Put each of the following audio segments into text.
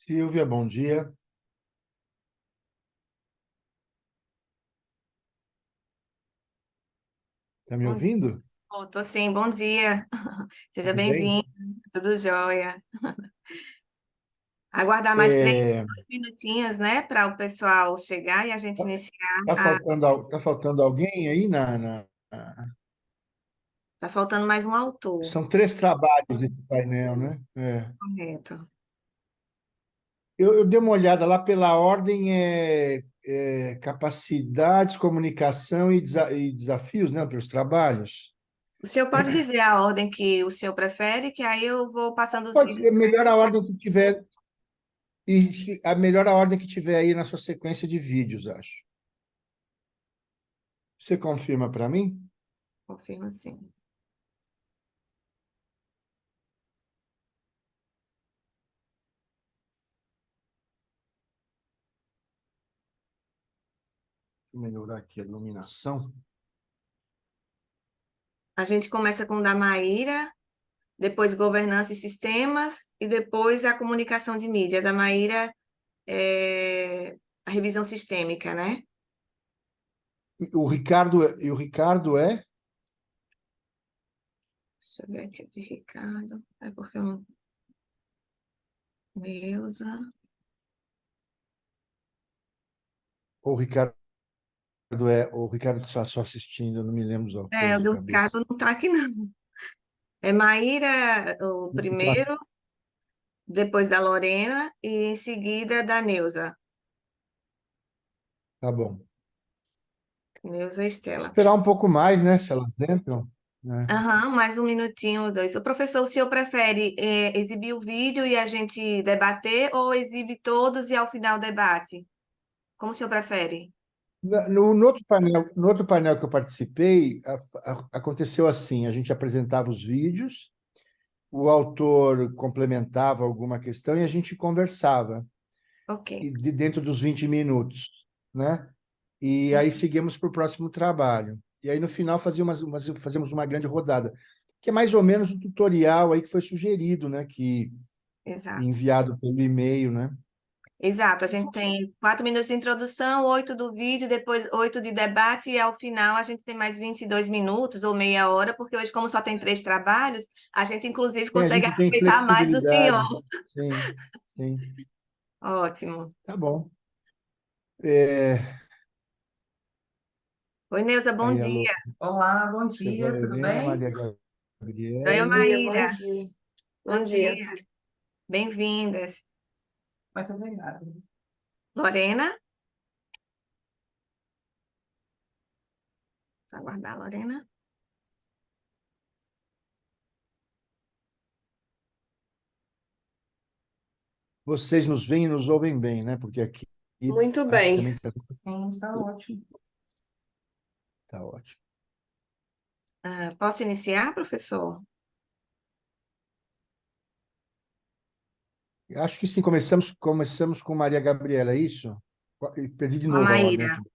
Silvia, bom dia. Está me Bom dia. ouvindo? Tô sim, bom dia. Seja Tudo bem? bem-vindo. Tudo jóia. Aguardar mais É, 2 minutinhos, né, para o pessoal chegar e a gente iniciar. tá faltando alguém aí Tá faltando mais um autor. São três trabalhos esse painel, né? Correto. Eu dei uma olhada lá pela ordem, capacidades, comunicação e desafios, né, para os trabalhos. O senhor pode dizer a ordem que o senhor prefere, que aí eu vou passando os Pode vídeos. ser melhor a ordem que tiver, e a melhor a ordem que tiver aí na sua sequência de vídeos, acho. Você confirma para mim? Confirmo sim. Deixa eu melhorar aqui a iluminação. A gente começa com o da Maíra, depois governança e sistemas, e depois a comunicação de mídia. Da Maíra, a revisão sistêmica, né? O Ricardo é. Deixa eu ver aqui de Ricardo. É porque eu não. Neuza. O Ricardo está só assistindo, eu não me lembro os É, autores o de do cabeça. Ricardo não está aqui, não. É Maíra, o Tá, primeiro, depois da Lorena e em seguida da Neuza. tá bom. Neuza e Estela. Esperar um pouco mais, né? Se elas entram, né? Aham, mais um minutinho ou dois. O professor, o senhor prefere exibir o vídeo e a gente debater ou exibe todos e ao final debate? Como o senhor prefere? No outro painel que eu participei, aconteceu assim: a gente apresentava os vídeos, o autor complementava alguma questão e a gente conversava, Ok. dentro dos 20 minutos, né? E aí seguimos para o próximo trabalho. E aí, no final, fazíamos uma grande rodada, que é mais ou menos o tutorial aí que foi sugerido, né? Que Exato. enviado pelo e-mail, né? Exato, a gente tem 4 minutos de introdução, 8 do vídeo, depois 8 de debate, e ao final a gente tem mais 22 minutos ou meia hora, porque hoje, como só tem 3 trabalhos, a gente inclusive E a consegue gente tem aproveitar mais do senhor. flexibilidade. Sim, sim. Ótimo. Tá bom. É, Oi, Neuza, bom aí, alô, dia. Olá, bom dia, tudo Helena, bem? Maria Sou eu, Bom Gabriela. dia, bom Maíra. dia. Bom Bom dia. dia. Bem-vindas. Muito obrigada. Lorena? Vou aguardar a Lorena. Vocês nos veem e nos ouvem bem, né? Porque aqui Muito acho que bem. também está Sim, está ótimo. ótimo. Posso iniciar, professor? Acho que sim, começamos com Maria Gabriela, é isso? Perdi de Com a novo a ordem Maíra. aqui.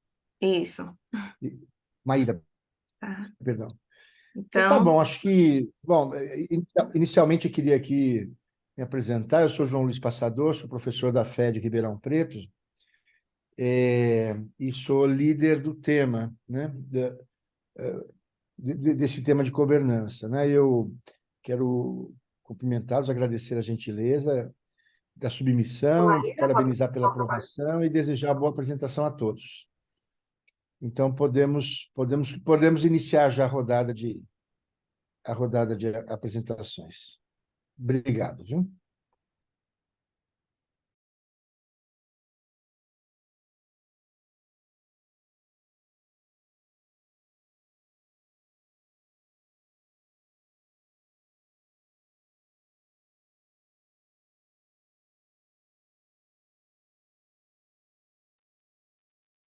Isso. Maíra, Tá. perdão. Então, tá Então, bom, acho que, bom, inicialmente eu queria aqui me apresentar. Eu sou João Luiz Passador, sou professor da FE de Ribeirão Preto, e sou líder do tema, né, desse tema de governança, né? Eu quero cumprimentá-los, agradecer a gentileza da submissão, Maíra, parabenizar pela aprovação e desejar boa apresentação a todos. Então, podemos iniciar já a rodada de apresentações. Obrigado, viu?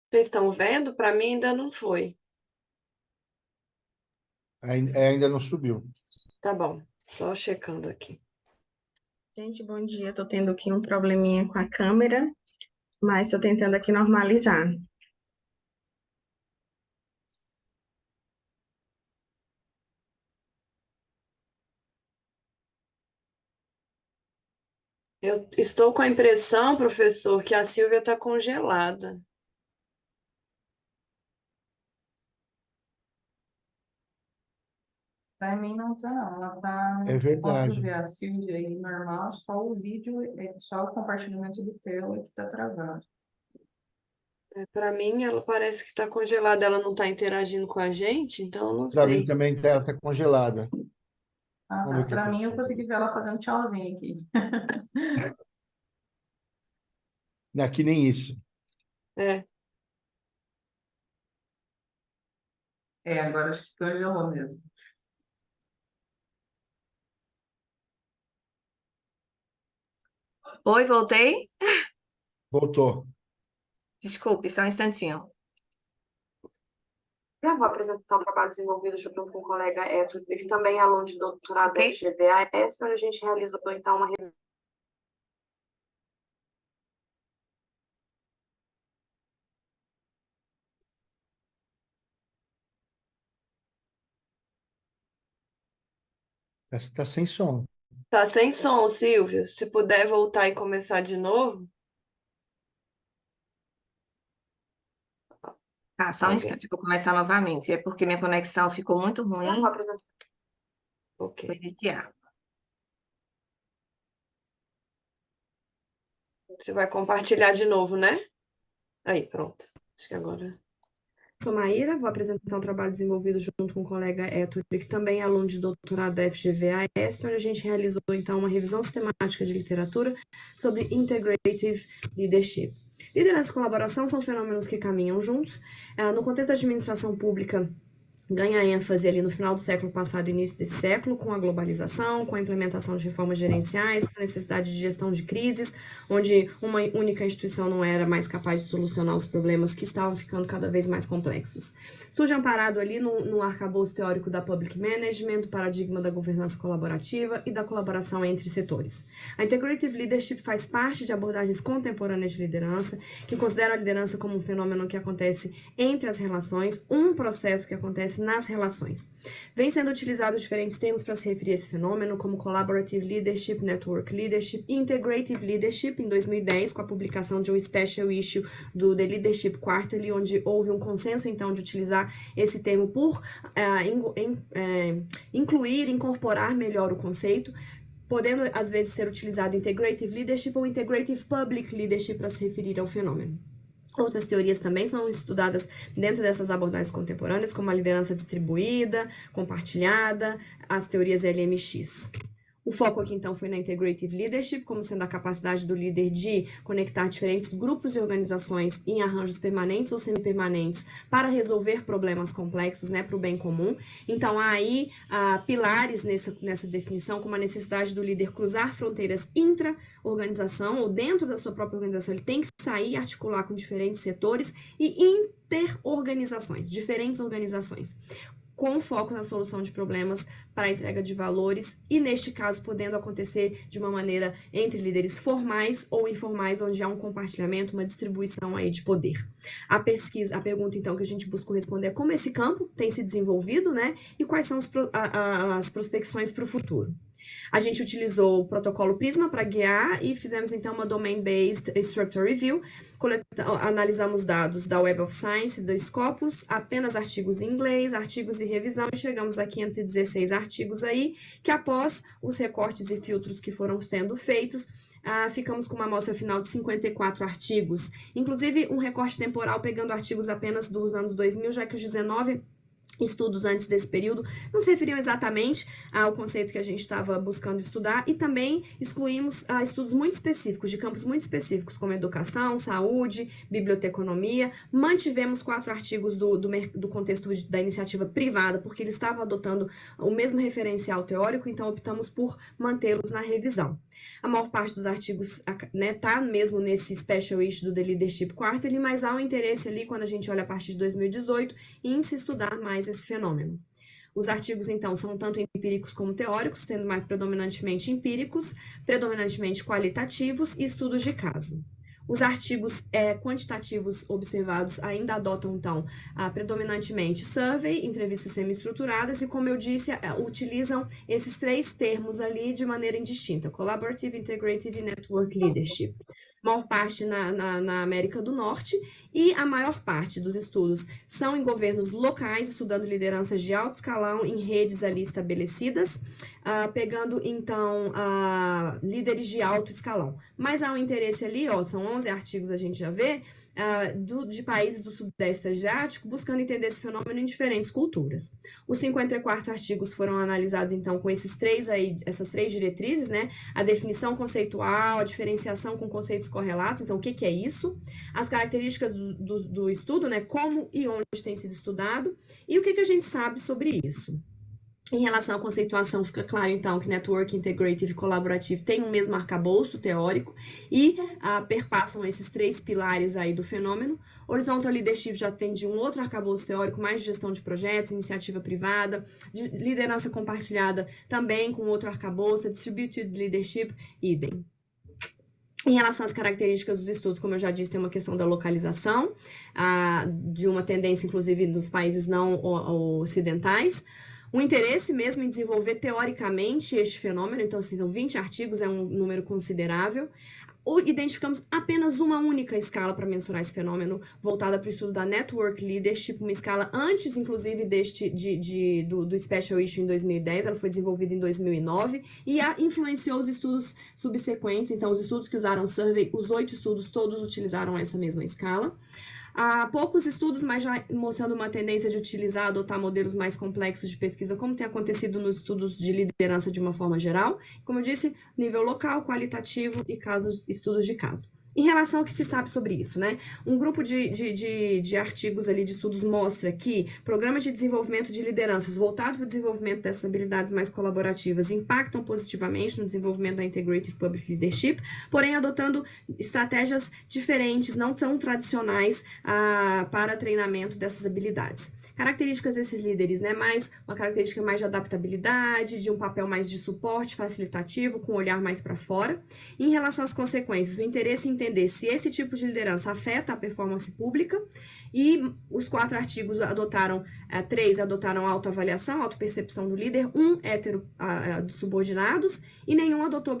vocês estão vendo? Para mim ainda não foi. Ainda não subiu. Tá bom, só checando aqui. Gente, bom dia. Estou tendo aqui um probleminha com a câmera, mas estou tentando aqui normalizar. Eu estou com a impressão, professor, que a Silvia está congelada. Para mim não tá, não. Ela tá. É Posso verdade. ver a Silvia aí normal, só o vídeo, só o compartilhamento de tela que tá travado. Para mim, ela parece que está congelada. Ela não está interagindo com a gente, então eu não Para mim sei. também ela está congelada. Ah, Vamos ver tá. o que Para mim eu acontece. consegui ver ela fazendo tchauzinho aqui. Aqui nem isso. É, Agora acho que congelou mesmo. Oi, voltei? Voltou. Desculpe, só um instantinho. Eu vou apresentar um trabalho desenvolvido junto com o colega Héctor, que também é aluno de doutorado da Ok? FGV-AES, onde a gente realizou, então, uma revisão. Está sem som. tá sem som, Silvio. Se puder voltar e começar de novo. Tá, só um instante, vou começar novamente. É porque minha conexão ficou muito Eu ruim. vou apresentar. Vou Ok. iniciar. Você vai compartilhar de novo, né? Aí, pronto. Acho que agora. Sou Maíra, vou apresentar um trabalho desenvolvido junto com o colega Héctor, que também é aluno de doutorado da FGV-AES, onde a gente realizou, então, uma revisão sistemática de literatura sobre Integrative Leadership. Liderança e colaboração são fenômenos que caminham juntos. No contexto da administração pública, ganha ênfase ali no final do século passado e início desse século, com a globalização, com a implementação de reformas gerenciais, com a necessidade de gestão de crises, onde uma única instituição não era mais capaz de solucionar os problemas que estavam ficando cada vez mais complexos. Surge amparado ali no arcabouço teórico da Public Management, do paradigma da governança colaborativa e da colaboração entre setores. A Integrative Leadership faz parte de abordagens contemporâneas de liderança, que consideram a liderança como um fenômeno que acontece entre as relações, um processo que acontece nas relações. Vem sendo utilizados diferentes termos para se referir a esse fenômeno, como Collaborative Leadership, Network Leadership e Integrative Leadership, em 2010, com a publicação de um special issue do The Leadership Quarterly, onde houve um consenso, então, de utilizar esse termo por incluir, incorporar melhor o conceito, podendo, às vezes, ser utilizado Integrative Leadership ou Integrative Public Leadership para se referir ao fenômeno. Outras teorias também são estudadas dentro dessas abordagens contemporâneas, como a liderança distribuída, compartilhada, as teorias LMX. O foco aqui, então, foi na Integrative Leadership, como sendo a capacidade do líder de conectar diferentes grupos e organizações em arranjos permanentes ou semipermanentes para resolver problemas complexos, né, para o bem comum. Então, há aí pilares nessa definição, como a necessidade do líder cruzar fronteiras intra-organização ou dentro da sua própria organização. Ele tem que sair e articular com diferentes setores e interorganizações, diferentes organizações, com foco na solução de problemas para a entrega de valores e, neste caso, podendo acontecer de uma maneira entre líderes formais ou informais, onde há um compartilhamento, uma distribuição aí de poder. A pergunta, então, que a gente busca responder é como esse campo tem se desenvolvido, né, e quais são as prospecções para o futuro. A gente utilizou o protocolo Prisma para guiar e fizemos, então, uma Domain-Based Structure Review. Analisamos dados da Web of Science, da Scopus, apenas artigos em inglês, artigos e revisão, e chegamos a 516 artigos aí, que após os recortes e filtros que foram sendo feitos, ficamos com uma amostra final de 54 artigos. Inclusive, um recorte temporal pegando artigos apenas dos anos 2000, já que os 19 estudos antes desse período não se referiam exatamente ao conceito que a gente estava buscando estudar, e também excluímos estudos muito específicos, de campos muito específicos, como educação, saúde, biblioteconomia. Mantivemos 4 artigos do contexto da iniciativa privada, porque eles estavam adotando o mesmo referencial teórico, então optamos por mantê-los na revisão. A maior parte dos artigos está mesmo nesse special issue do The Leadership Quarterly, mas há um interesse ali, quando a gente olha a partir de 2018, em se estudar mais esse fenômeno. Os artigos, então, são tanto empíricos como teóricos, sendo mais predominantemente empíricos, predominantemente qualitativos e estudos de caso. Os artigos quantitativos observados ainda adotam, então, predominantemente survey, entrevistas semi-estruturadas, e, como eu disse, utilizam esses 3 termos ali de maneira indistinta: collaborative, integrative e network leadership. Maior parte na América do Norte, e a maior parte dos estudos são em governos locais, estudando lideranças de alto escalão em redes ali estabelecidas, pegando, então, líderes de alto escalão. Mas há um interesse ali, são 11 artigos, a gente já vê, de países do Sudeste Asiático, buscando entender esse fenômeno em diferentes culturas. Os 54 artigos foram analisados, então, com essas 3 diretrizes, né? A definição conceitual, a diferenciação com conceitos correlatos, então, o que é isso? As características do estudo, né? Como e onde tem sido estudado, e o que a gente sabe sobre isso. Em relação à conceituação, fica claro, então, que Network, Integrative e Collaborative têm o mesmo arcabouço teórico e perpassam esses 3 pilares aí do fenômeno. Horizontal Leadership já tem de um outro arcabouço teórico, mais de gestão de projetos, iniciativa privada, de liderança compartilhada também com outro arcabouço, Distributed Leadership, idem. Em relação às características dos estudos, como eu já disse, tem uma questão da localização, de uma tendência, inclusive, dos países não ocidentais. O interesse mesmo em desenvolver teoricamente este fenômeno, então, assim, são 20 artigos, é um número considerável. Identificamos apenas uma única escala para mensurar esse fenômeno, voltada para o estudo da Network Leadership, uma escala antes, inclusive, do Special Issue em 2010, ela foi desenvolvida em 2009, e influenciou os estudos subsequentes, então, os estudos que usaram Survey, os 8 estudos, todos utilizaram essa mesma escala. Há poucos estudos, mas já mostrando uma tendência de utilizar, adotar modelos mais complexos de pesquisa, como tem acontecido nos estudos de liderança de uma forma geral. Como eu disse, nível local, qualitativo e estudos de caso. Em relação ao que se sabe sobre isso, né? Um grupo de artigos ali, de estudos, mostra que programas de desenvolvimento de lideranças voltados para o desenvolvimento dessas habilidades mais colaborativas impactam positivamente no desenvolvimento da Integrative Public Leadership, porém adotando estratégias diferentes, não tão tradicionais, para treinamento dessas habilidades. Características desses líderes, né? Uma característica mais de adaptabilidade, de um papel mais de suporte facilitativo, com um olhar mais para fora. Em relação às consequências, o interesse em entender se esse tipo de liderança afeta a performance pública, e os 4 artigos adotaram, 3 adotaram autoavaliação, autopercepção do líder, 1 dos subordinados, e nenhum adotou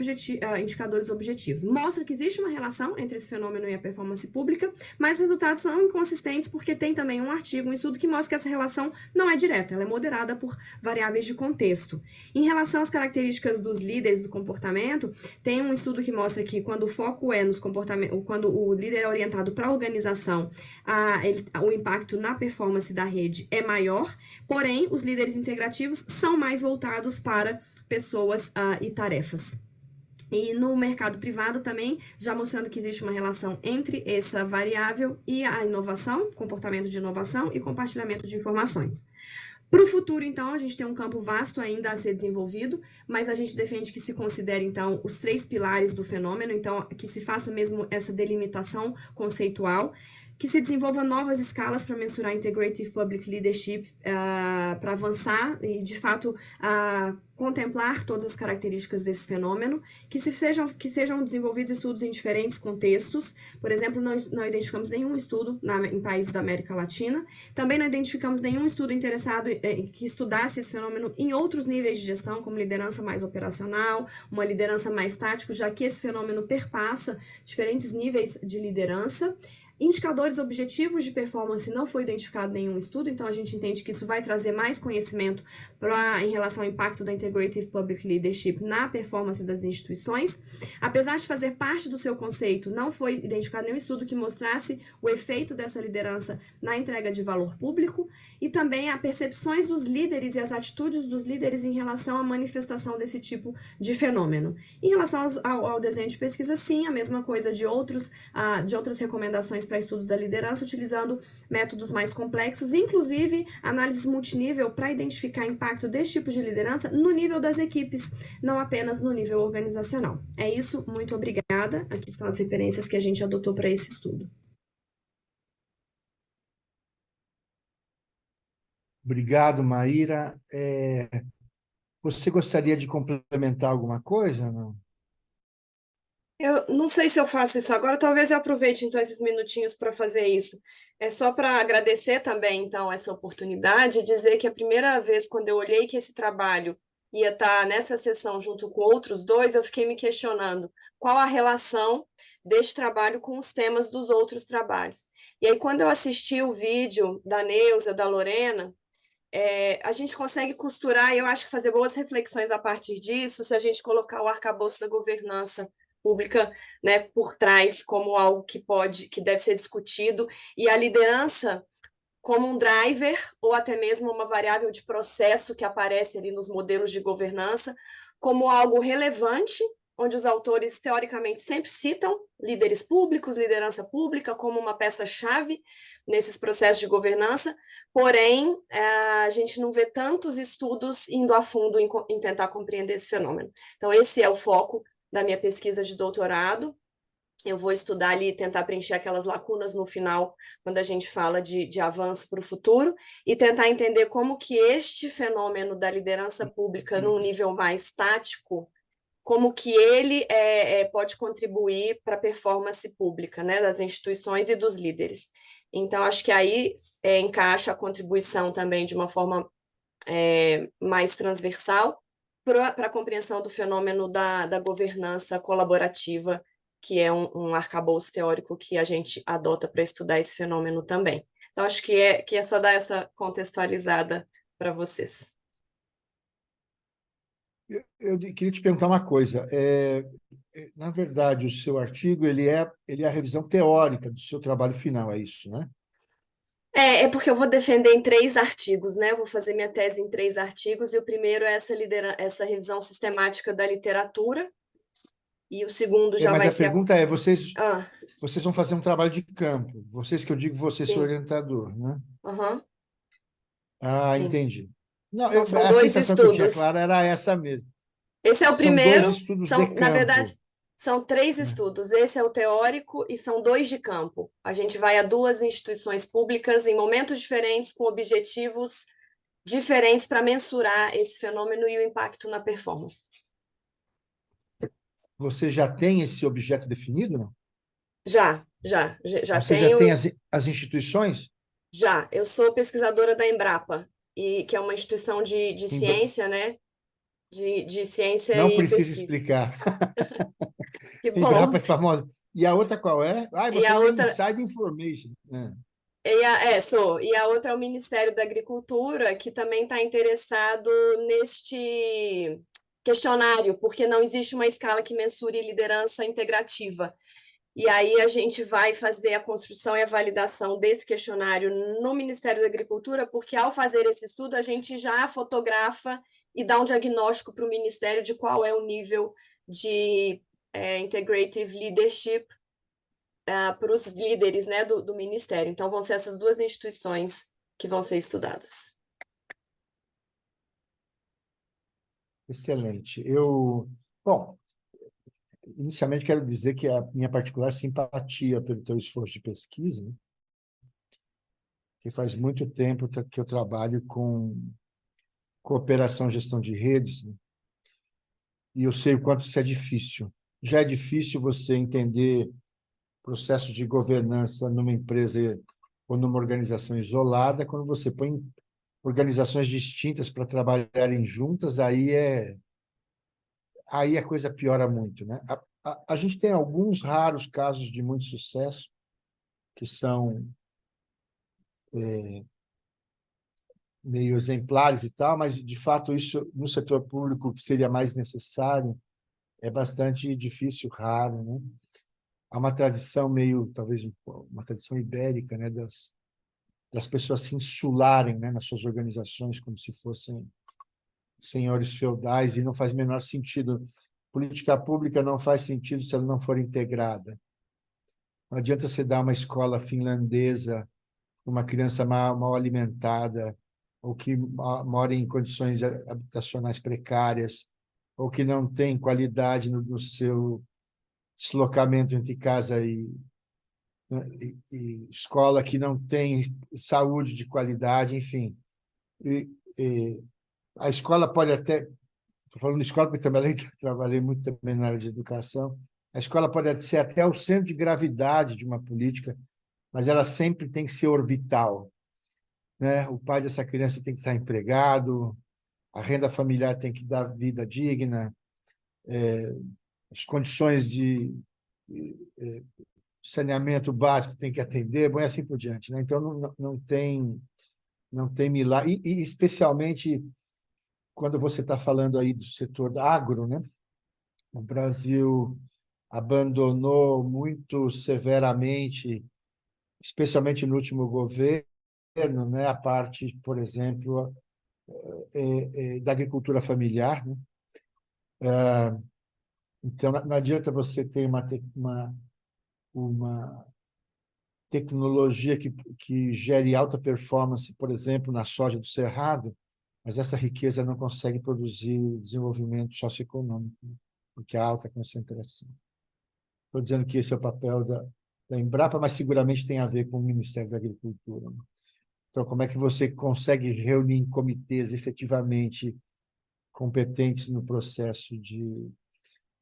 indicadores objetivos. Mostra que existe uma relação entre esse fenômeno e a performance pública, mas os resultados são inconsistentes, porque tem também um artigo, um estudo que mostra que essa relação não é direta, ela é moderada por variáveis de contexto. Em relação às características dos líderes do comportamento, tem um estudo que mostra que quando o foco é nos comportamentos, quando o líder é orientado para a organização, o impacto na performance da rede é maior, porém, os líderes integrativos são mais voltados para pessoas e tarefas. E no mercado privado também, já mostrando que existe uma relação entre essa variável e a inovação, comportamento de inovação e compartilhamento de informações. Para o futuro, então, a gente tem um campo vasto ainda a ser desenvolvido, mas a gente defende que se considere, então, os 3 pilares do fenômeno, então, que se faça mesmo essa delimitação conceitual, que se desenvolva novas escalas para mensurar Integrative Public Leadership, para avançar e, de fato, contemplar todas as características desse fenômeno, que sejam desenvolvidos estudos em diferentes contextos. Por exemplo, não identificamos nenhum estudo em países da América Latina, também não identificamos nenhum estudo interessado que estudasse esse fenômeno em outros níveis de gestão, como liderança mais operacional, uma liderança mais tática, já que esse fenômeno perpassa diferentes níveis de liderança. Indicadores objetivos de performance, não foi identificado nenhum estudo, então a gente entende que isso vai trazer mais conhecimento em relação ao impacto da Integrative Public Leadership na performance das instituições. Apesar de fazer parte do seu conceito, não foi identificado nenhum estudo que mostrasse o efeito dessa liderança na entrega de valor público, e também as percepções dos líderes e as atitudes dos líderes em relação à manifestação desse tipo de fenômeno. Em relação ao desenho de pesquisa, sim, a mesma coisa de outras recomendações para estudos da liderança, utilizando métodos mais complexos, inclusive análises multinível para identificar o impacto desse tipo de liderança no nível das equipes, não apenas no nível organizacional. É isso, muito obrigada. Aqui estão as referências que a gente adotou para esse estudo. Obrigado, Maíra. Você gostaria de complementar alguma coisa? Não? Eu não sei se eu faço isso agora, talvez eu aproveite então esses minutinhos para fazer isso. É só para agradecer também então essa oportunidade e dizer que a primeira vez quando eu olhei que esse trabalho ia estar nessa sessão junto com outros dois, eu fiquei me questionando qual a relação deste trabalho com os temas dos outros trabalhos. E aí quando eu assisti o vídeo da Neuza, da Lorena, a gente consegue costurar e eu acho que fazer boas reflexões a partir disso, se a gente colocar o arcabouço da governança pública, né, por trás como algo que deve ser discutido, e a liderança como um driver ou até mesmo uma variável de processo que aparece ali nos modelos de governança, como algo relevante, onde os autores teoricamente sempre citam líderes públicos, liderança pública como uma peça-chave nesses processos de governança, porém a gente não vê tantos estudos indo a fundo em tentar compreender esse fenômeno. Então esse é o foco da minha pesquisa de doutorado. Eu vou estudar ali e tentar preencher aquelas lacunas no final, quando a gente fala de avanço para o futuro, e tentar entender como que este fenômeno da liderança pública, num nível mais tático, como que ele pode contribuir para a performance pública, né, das instituições e dos líderes. Então, acho que aí encaixa a contribuição também de uma forma mais transversal para a compreensão do fenômeno da governança colaborativa, que é um arcabouço teórico que a gente adota para estudar esse fenômeno também. Então, acho que é só dar essa contextualizada para vocês. Eu queria te perguntar uma coisa. Na verdade, o seu artigo ele é a revisão teórica do seu trabalho final, é isso, né? É porque eu vou defender em 3 artigos, né? Eu vou fazer minha tese em 3 artigos, e o primeiro é essa revisão sistemática da literatura, e o segundo já Mas vai a ser pergunta é, vocês Ah, vão fazer um trabalho de campo. Vocês que eu digo, você, seu sim. orientador, né? Aham, Ah, sim. entendi. Não, Então, são a 2 sensação que eu tinha, estudos. claro, era essa mesmo. Esse é o São 2 primeiro, estudos de na campo, verdade, são 3 né? estudos. Esse é o teórico e são 2 de campo. A gente vai a 2 instituições públicas em momentos diferentes, com objetivos diferentes para mensurar esse fenômeno e o impacto na performance. Você já tem esse objeto definido, não? Já Você já tem tenho, as instituições? já. Eu sou pesquisadora da Embrapa, que é uma instituição de Em Bra- ciência, né? De ciência Não e precisa pesquisa. explicar. Que bom. Embrapa é famosa. E a outra qual é? Ah, E você a tem outra, inside information. Sou. E a outra é o Ministério da Agricultura, que também está interessado neste questionário, porque não existe uma escala que mensure liderança integrativa. E aí a gente vai fazer a construção e a validação desse questionário no Ministério da Agricultura, porque ao fazer esse estudo a gente já fotografa e dá um diagnóstico para o Ministério de qual é o nível de integrative leadership para os líderes, né, do Ministério. Então, vão ser essas 2 instituições que vão ser estudadas. Excelente. Bom, inicialmente quero dizer que a minha particular simpatia pelo teu esforço de pesquisa, né? Que faz muito tempo que eu trabalho com cooperação, gestão de redes, né? E eu sei o quanto isso é difícil. Já é difícil você entender processos de governança numa empresa ou numa organização isolada, quando você põe organizações distintas para trabalharem juntas, aí a coisa piora muito, né? A gente tem alguns raros casos de muito sucesso, que são meio exemplares e tal, mas, de fato, isso no setor público, que seria mais necessário, é bastante difícil, raro, né? Há uma tradição talvez, uma tradição ibérica, né, das pessoas se insularem, né, nas suas organizações, como se fossem senhores feudais, e não faz o menor sentido. Política pública não faz sentido se ela não for integrada. Não adianta você dar uma escola finlandesa para uma criança mal alimentada, ou que mora em condições habitacionais precárias, ou que não tem qualidade no seu deslocamento entre casa e escola, que não tem saúde de qualidade, enfim. A escola pode até... Estou falando de escola porque trabalhei muito também na área de educação. A escola pode ser até o centro de gravidade de uma política, mas ela sempre tem que ser orbital, né? O pai dessa criança tem que estar empregado, a renda familiar tem que dar vida digna, as condições de saneamento básico tem que atender, bom, e assim por diante, né? Então, não tem milagre. E especialmente quando você está falando aí do setor agro, né? O Brasil abandonou muito severamente, especialmente no último governo, né? A parte, por exemplo, da agricultura familiar, né? Então, não adianta você ter uma tecnologia que gere alta performance, por exemplo, na soja do Cerrado, mas essa riqueza não consegue produzir desenvolvimento socioeconômico, né? Porque há alta concentração. Estou dizendo que esse é o papel da Embrapa, mas seguramente tem a ver com o Ministério da Agricultura, né? Então, como é que você consegue reunir em comitês efetivamente competentes no processo de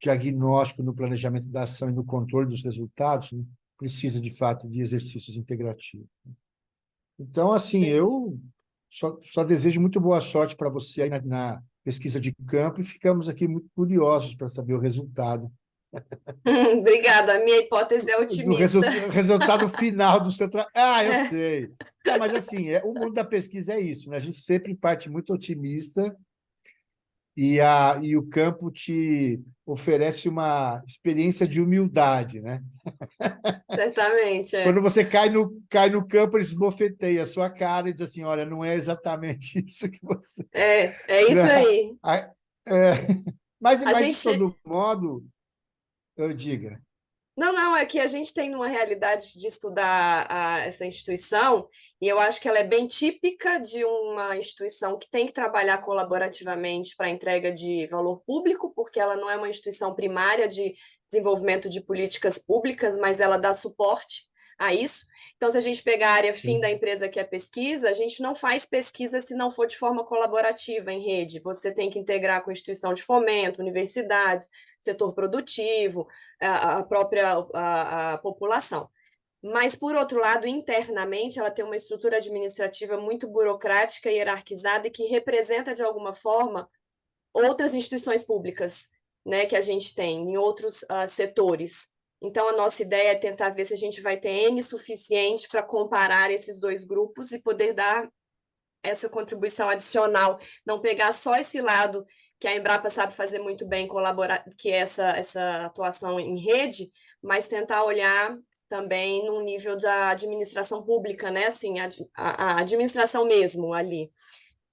diagnóstico, no planejamento da ação e no controle dos resultados, né? Precisa, de fato, de exercícios integrativos. Então, assim, eu só desejo muito boa sorte para você aí na pesquisa de campo e ficamos aqui muito curiosos para saber o resultado Obrigada, a minha hipótese é do otimista. resultado final do seu trabalho. Ah, eu sei. Não, mas assim, o mundo da pesquisa é isso, né? A gente sempre parte muito otimista e o campo te oferece uma experiência de humildade, né? Certamente, Quando você cai no campo, eles bofeteiam a sua cara e dizem assim, olha, não é exatamente isso que você... é né? isso aí. É, A mas, de gente, todo modo, eu diga. não, é que a gente tem uma realidade de estudar essa instituição, e eu acho que ela é bem típica de uma instituição que tem que trabalhar colaborativamente para a entrega de valor público, porque ela não é uma instituição primária de desenvolvimento de políticas públicas, mas ela dá suporte a isso. Então, se a gente pegar a área fim da Sim. empresa, que é pesquisa, a gente não faz pesquisa se não for de forma colaborativa em rede. Você tem que integrar com instituição de fomento, universidades, setor produtivo, a própria a população. Mas, por outro lado, internamente, ela tem uma estrutura administrativa muito burocrática e hierarquizada e que representa, de alguma forma, outras instituições públicas, né, que a gente tem em outros setores. Então, a nossa ideia é tentar ver se a gente vai ter N suficiente para comparar esses dois grupos e poder dar essa contribuição adicional, não pegar só esse lado que a Embrapa sabe fazer muito bem, colaborar, que é essa atuação em rede, mas tentar olhar também no nível da administração pública, né? Assim, a administração mesmo ali.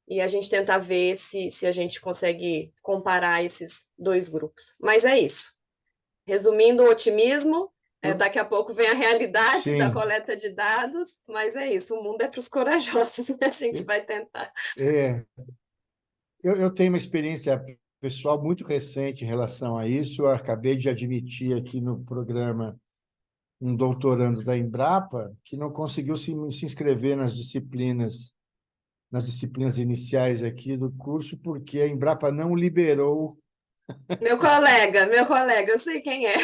E a gente tentar ver se a gente consegue comparar esses dois grupos. Mas é isso. Resumindo, o otimismo, daqui a pouco vem a realidade da Sim. coleta de dados, mas é isso, o mundo é para os corajosos, né? A gente vai tentar. É, eu tenho uma experiência pessoal muito recente em relação a isso. Eu acabei de admitir aqui no programa um doutorando da Embrapa que não conseguiu se inscrever nas disciplinas iniciais aqui do curso, porque a Embrapa não liberou Meu colega, eu sei quem é.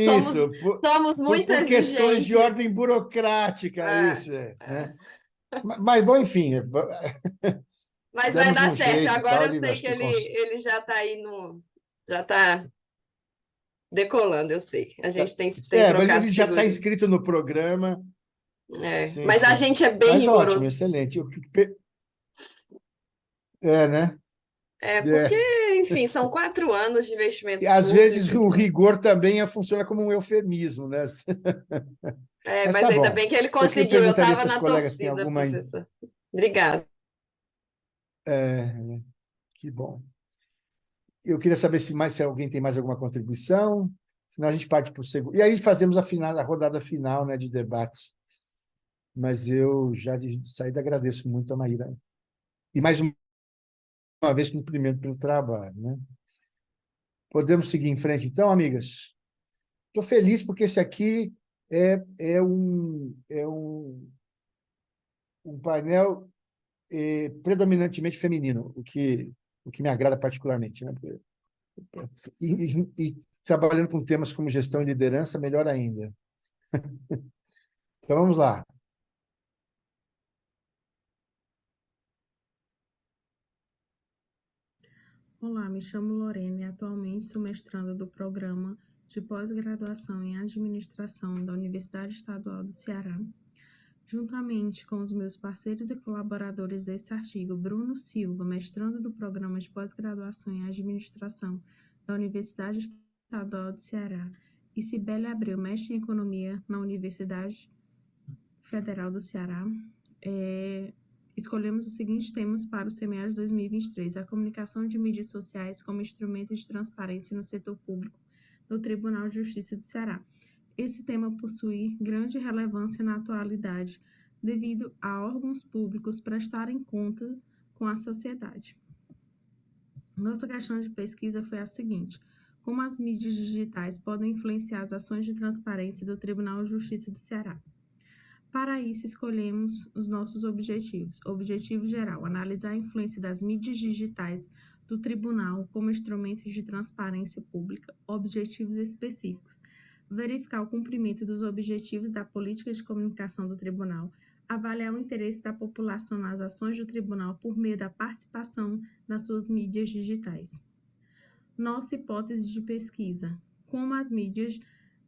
Somos, isso, somos muito por questões de exigentes. ordem burocrática, É, isso, né? é. Mas, bom, enfim, Mas vai demos dar um certo. jeito e Agora tal, eu ele sei acho que que ele já está aí no. Já está decolando, eu sei. A gente tem mas trocado ele já está figurinha. inscrito no programa. É. Sim, Mas a sim. gente é bem Mas ótimo, rigoroso. excelente. Né? É, porque, É. enfim, são 4 anos de E, investimentos às vezes públicos, o né? rigor também funciona como um eufemismo, né? É, Mas mas tá ainda bom. bem que ele Eu conseguiu. Eu perguntaria estava se os na colegas têm torcida, alguma. professor. Obrigada. É, que bom. Eu queria saber se alguém tem mais alguma contribuição, senão a gente parte para o segundo. E aí fazemos a rodada final, né, de debates. Mas eu já de saída agradeço muito a Maíra. E mais uma vez, cumprimento pelo trabalho, né? Podemos seguir em frente, então, amigas? Estou feliz porque esse aqui um painel predominantemente feminino, o que me agrada particularmente, né? E trabalhando com temas como gestão e liderança, melhor ainda. Então, vamos lá. Olá, me chamo Lorena e atualmente sou mestranda do programa de pós-graduação em administração da Universidade Estadual do Ceará. Juntamente com os meus parceiros e colaboradores desse artigo, Bruno Silva, mestrando do programa de pós-graduação em administração da Universidade Estadual do Ceará, e Cibele Abreu, mestre em economia na Universidade Federal do Ceará, escolhemos os seguintes temas para o semestre de 2023: a comunicação de mídias sociais como instrumento de transparência no setor público do Tribunal de Justiça do Ceará. Esse tema possui grande relevância na atualidade, devido a órgãos públicos prestarem conta com a sociedade. Nossa questão de pesquisa foi a seguinte: como as mídias digitais podem influenciar as ações de transparência do Tribunal de Justiça do Ceará? Para isso, escolhemos os nossos objetivos. Objetivo geral: analisar a influência das mídias digitais do Tribunal como instrumentos de transparência pública. Objetivos específicos: verificar o cumprimento dos objetivos da política de comunicação do Tribunal, avaliar o interesse da população nas ações do Tribunal por meio da participação nas suas mídias digitais. Nossa hipótese de pesquisa: como as mídias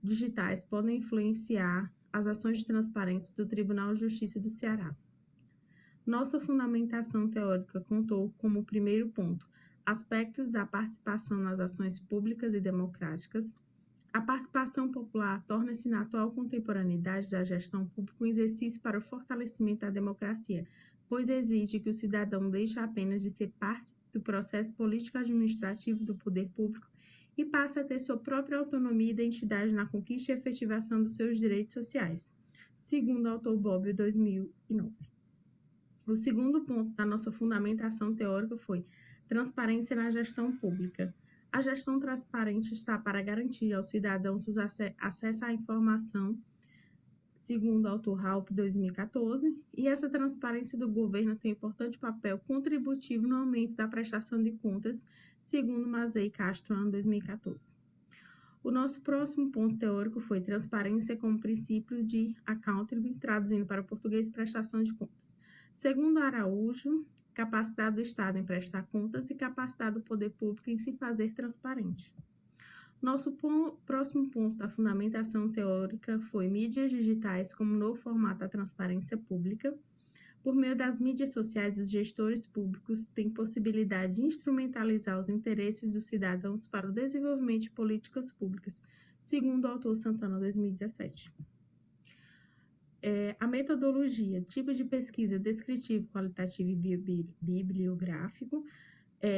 digitais podem influenciar as ações de transparência do Tribunal de Justiça do Ceará. Nossa fundamentação teórica contou como primeiro ponto aspectos da participação nas ações públicas e democráticas. A participação popular torna-se na atual contemporaneidade da gestão pública um exercício para o fortalecimento da democracia, pois exige que o cidadão deixe apenas de ser parte do processo político-administrativo do poder público e passe a ter sua própria autonomia e identidade na conquista e efetivação dos seus direitos sociais, segundo o autor Bobbio, 2009. O segundo ponto da nossa fundamentação teórica foi transparência na gestão pública. A gestão transparente está para garantir aos cidadãos acesso à informação, segundo o autor Halpe, 2014, e essa transparência do governo tem um importante papel contributivo no aumento da prestação de contas, segundo Mazei Castro, ano 2014. O nosso próximo ponto teórico foi transparência como princípio de accountability, traduzindo para o português prestação de contas. Segundo Araújo, capacidade do Estado em prestar contas e capacidade do poder público em se fazer transparente. Nosso próximo ponto da fundamentação teórica foi mídias digitais como novo formato da transparência pública. Por meio das mídias sociais, os gestores públicos têm possibilidade de instrumentalizar os interesses dos cidadãos para o desenvolvimento de políticas públicas, segundo o autor Santana, 2017. A metodologia, tipo de pesquisa descritivo, qualitativo e bibliográfico,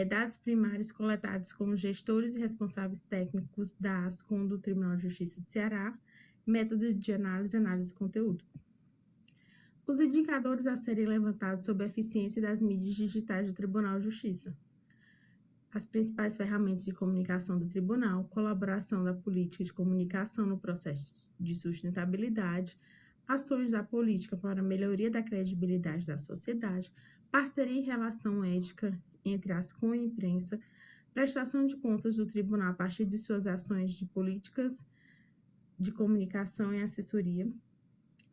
dados primários coletados como gestores e responsáveis técnicos da ASCOM do Tribunal de Justiça do Ceará, métodos de análise de conteúdo. Os indicadores a serem levantados sobre a eficiência das mídias digitais do Tribunal de Justiça. As principais ferramentas de comunicação do Tribunal, colaboração da política de comunicação no processo de sustentabilidade, ações da política para a melhoria da credibilidade da sociedade, parceria e relação ética entre ASCOM e a imprensa, prestação de contas do Tribunal a partir de suas ações de políticas de comunicação e assessoria,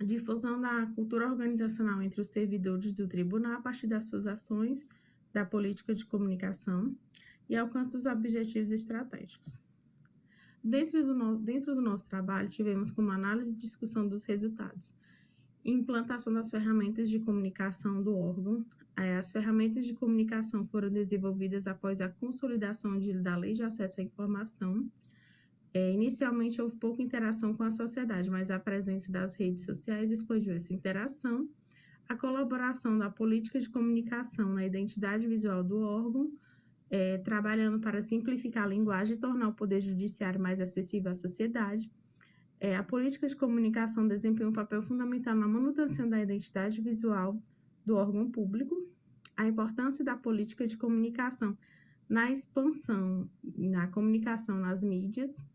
difusão da cultura organizacional entre os servidores do Tribunal a partir das suas ações da política de comunicação e alcance dos objetivos estratégicos. Dentro do nosso trabalho, tivemos como análise e discussão dos resultados, implantação das ferramentas de comunicação do órgão. As ferramentas de comunicação foram desenvolvidas após a consolidação da Lei de Acesso à Informação. Inicialmente, houve pouca interação com a sociedade, mas a presença das redes sociais expandiu essa interação. A colaboração da política de comunicação na identidade visual do órgão, trabalhando para simplificar a linguagem e tornar o Poder Judiciário mais acessível à sociedade. A política de comunicação desempenha um papel fundamental na manutenção da identidade visual do órgão público. A importância da política de comunicação na expansão, na comunicação nas mídias,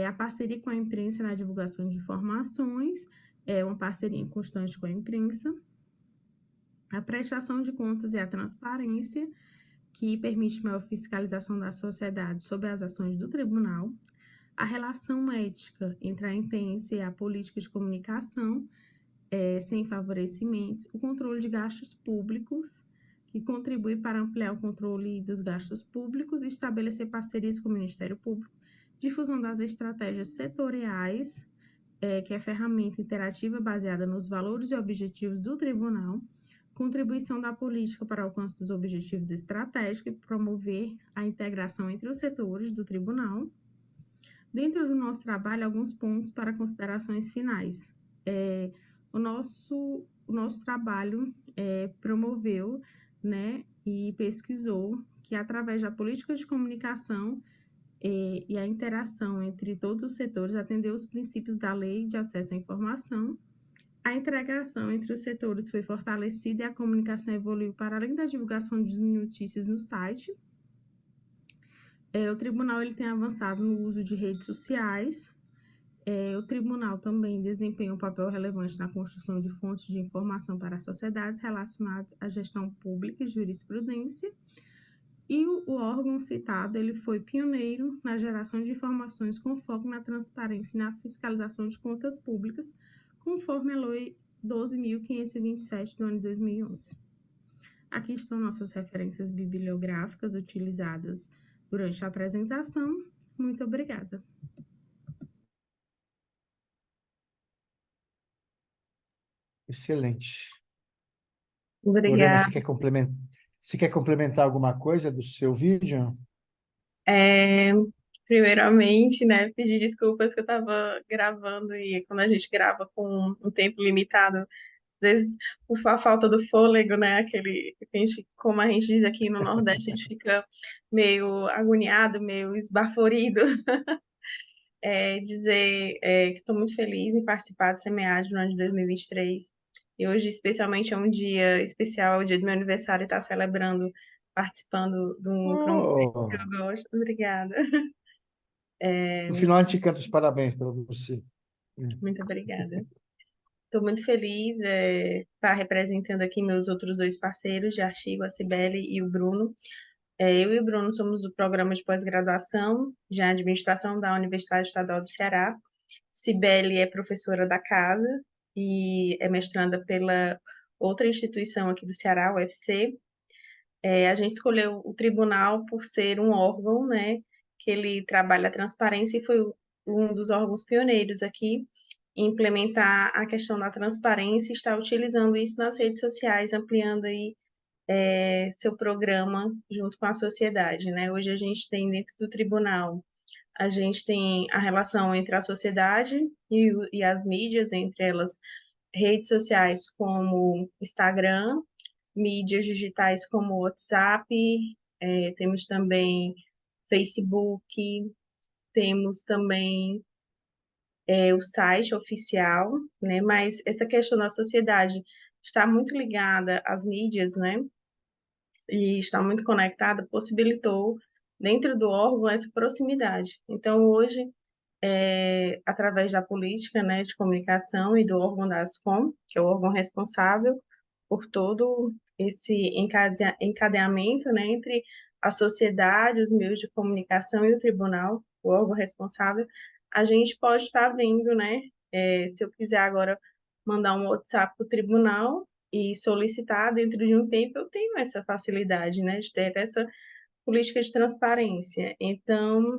a parceria com a imprensa na divulgação de informações, uma parceria constante com a imprensa, a prestação de contas e a transparência, que permite maior fiscalização da sociedade sobre as ações do tribunal, a relação ética entre a imprensa e a política de comunicação, sem favorecimentos, o controle de gastos públicos, que contribui para ampliar o controle dos gastos públicos e estabelecer parcerias com o Ministério Público, difusão das estratégias setoriais, que é ferramenta interativa baseada nos valores e objetivos do tribunal, contribuição da política para o alcance dos objetivos estratégicos e promover a integração entre os setores do tribunal. Dentro do nosso trabalho, alguns pontos para considerações finais. O nosso trabalho promoveu, né, e pesquisou que, através da política de comunicação e a interação entre todos os setores, atendeu os princípios da Lei de Acesso à Informação. A integração entre os setores foi fortalecida e a comunicação evoluiu para além da divulgação de notícias no site. O tribunal ele tem avançado no uso de redes sociais. O tribunal também desempenha um papel relevante na construção de fontes de informação para a sociedade relacionadas à gestão pública e jurisprudência. E o órgão citado ele foi pioneiro na geração de informações com foco na transparência e na fiscalização de contas públicas, conforme a Lei 12.527 do ano de 2011. Aqui estão nossas referências bibliográficas utilizadas durante a apresentação. Muito obrigada. Excelente. Lorena, Obrigada. você quer complementar alguma coisa do seu vídeo? Primeiramente, né, pedir desculpas que eu estava gravando e quando a gente grava com um tempo limitado, às vezes por a falta do fôlego, né, aquele que a gente, como a gente diz aqui no Nordeste, a gente fica meio agoniado, meio esbaforido. Dizer que estou muito feliz em participar do SEMEAD no ano de 2023. E hoje, especialmente, é um dia especial, o dia do meu aniversário, e estar celebrando, participando de um promovimento que eu gosto. Obrigada. No final, a gente canta os parabéns para você. Muito obrigada. Estou muito feliz estar representando aqui meus outros dois parceiros de artigo, a Cibele e o Bruno. Eu e o Bruno somos do programa de pós-graduação de administração da Universidade Estadual do Ceará. Cibele é professora da casa e é mestranda pela outra instituição aqui do Ceará, o UFC. A gente escolheu o tribunal por ser um órgão, né, que ele trabalha a transparência e foi um dos órgãos pioneiros aqui em implementar a questão da transparência e está utilizando isso nas redes sociais, ampliando aí seu programa junto com a sociedade, né? Hoje a gente tem dentro do tribunal, a gente tem a relação entre a sociedade e as mídias, entre elas redes sociais como Instagram, mídias digitais como WhatsApp, temos também Facebook, temos também o site oficial, né? Mas essa questão da sociedade está muito ligada às mídias, né? E está muito conectada, possibilitou dentro do órgão essa proximidade. Então, hoje, através da política, né, de comunicação e do órgão da ASCOM, que é o órgão responsável por todo esse encadeamento, né, entre a sociedade, os meios de comunicação e o tribunal, o órgão responsável, a gente pode estar vendo, né, se eu quiser agora mandar um WhatsApp para o tribunal e solicitar dentro de um tempo, eu tenho essa facilidade, né, de ter essa política de transparência. Então,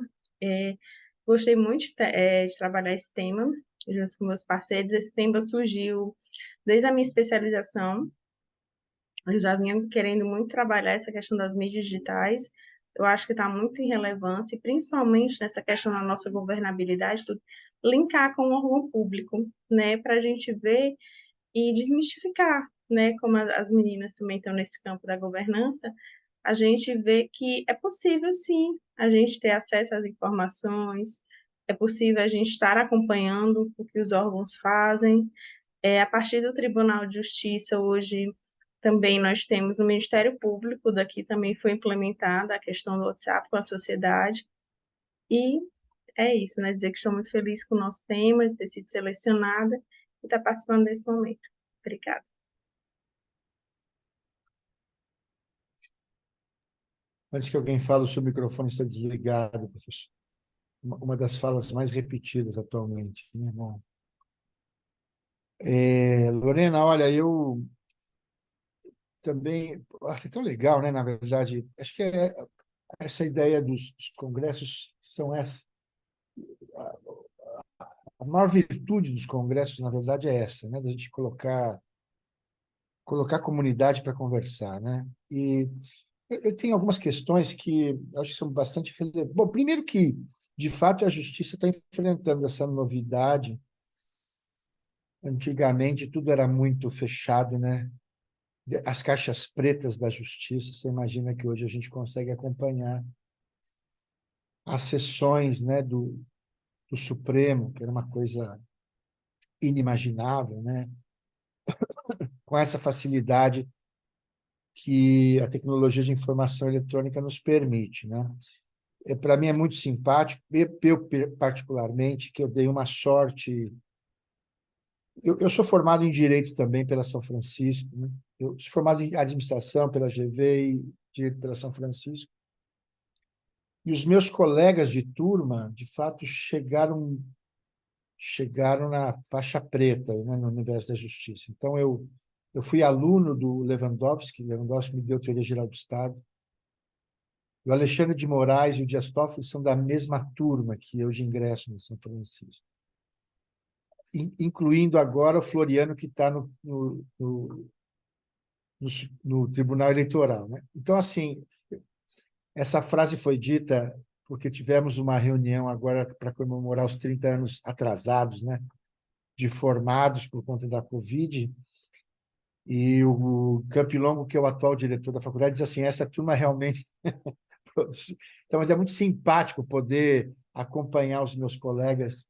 gostei muito de trabalhar esse tema junto com meus parceiros. Esse tema surgiu desde a minha especialização. Eu já vinha querendo muito trabalhar essa questão das mídias digitais. Eu acho que está muito em relevância, e principalmente nessa questão da nossa governabilidade, tudo, linkar com o órgão público, né, para a gente ver e desmistificar, né, como as meninas também estão nesse campo da governança, a gente vê que é possível, sim, a gente ter acesso às informações, é possível a gente estar acompanhando o que os órgãos fazem. A partir do Tribunal de Justiça, hoje, também nós temos no Ministério Público, daqui também foi implementada a questão do WhatsApp com a sociedade, e é isso, né, dizer que estou muito feliz com o nosso tema, de ter sido selecionada e estar participando desse momento. Obrigada. Antes que alguém fale, o seu microfone está desligado, professor. Uma das falas mais repetidas atualmente, né, irmão? Lorena, olha, eu também acho tão legal, né? Na verdade, acho que essa ideia dos congressos são essa. A maior virtude dos congressos, na verdade, é essa, né? Da gente colocar a comunidade para conversar, né? E eu tenho algumas questões que eu acho que são bastante relevantes. Bom, primeiro que, de fato, a justiça está enfrentando essa novidade. Antigamente, tudo era muito fechado, né? As caixas pretas da justiça, você imagina que hoje a gente consegue acompanhar as sessões, né, do Supremo, que era uma coisa inimaginável, né? Com essa facilidade que a tecnologia de informação eletrônica nos permite, né? Para mim é muito simpático, eu particularmente, que eu dei uma sorte. Eu sou formado em Direito também pela São Francisco, né? Eu sou formado em Administração pela GV e Direito pela São Francisco. E os meus colegas de turma, de fato, chegaram na faixa preta, né, no universo da justiça. Então, eu fui aluno do Lewandowski me deu Teoria Geral do Estado. O Alexandre de Moraes e o Dias Toffoli são da mesma turma que eu de ingresso no São Francisco, incluindo agora o Floriano, que está no Tribunal Eleitoral, né? Então, assim, essa frase foi dita porque tivemos uma reunião agora para comemorar os 30 anos atrasados, né, de formados por conta da Covid, e o Campilongo, que é o atual diretor da faculdade, diz assim, essa turma realmente... Então, mas é muito simpático poder acompanhar os meus colegas,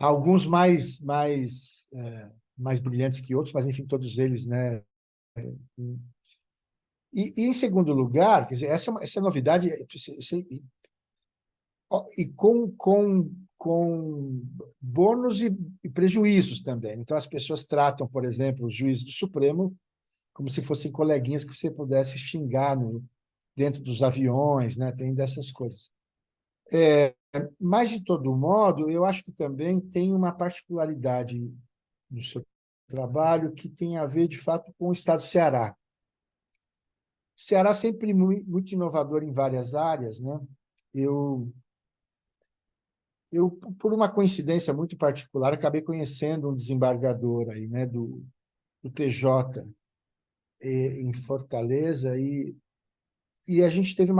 alguns mais brilhantes que outros, mas, enfim, todos eles, né? E em segundo lugar, quer dizer, essa novidade, e com bônus e prejuízos também. Então, as pessoas tratam, por exemplo, os juízes do Supremo como se fossem coleguinhas que você pudesse xingar dentro dos aviões, né? Tem dessas coisas. Mas, de todo modo, eu acho que também tem uma particularidade no seu trabalho que tem a ver, de fato, com o Estado do Ceará. O Ceará sempre muito inovador em várias áreas, né? Eu, por uma coincidência muito particular, acabei conhecendo um desembargador aí, né, do TJ em Fortaleza, e a gente teve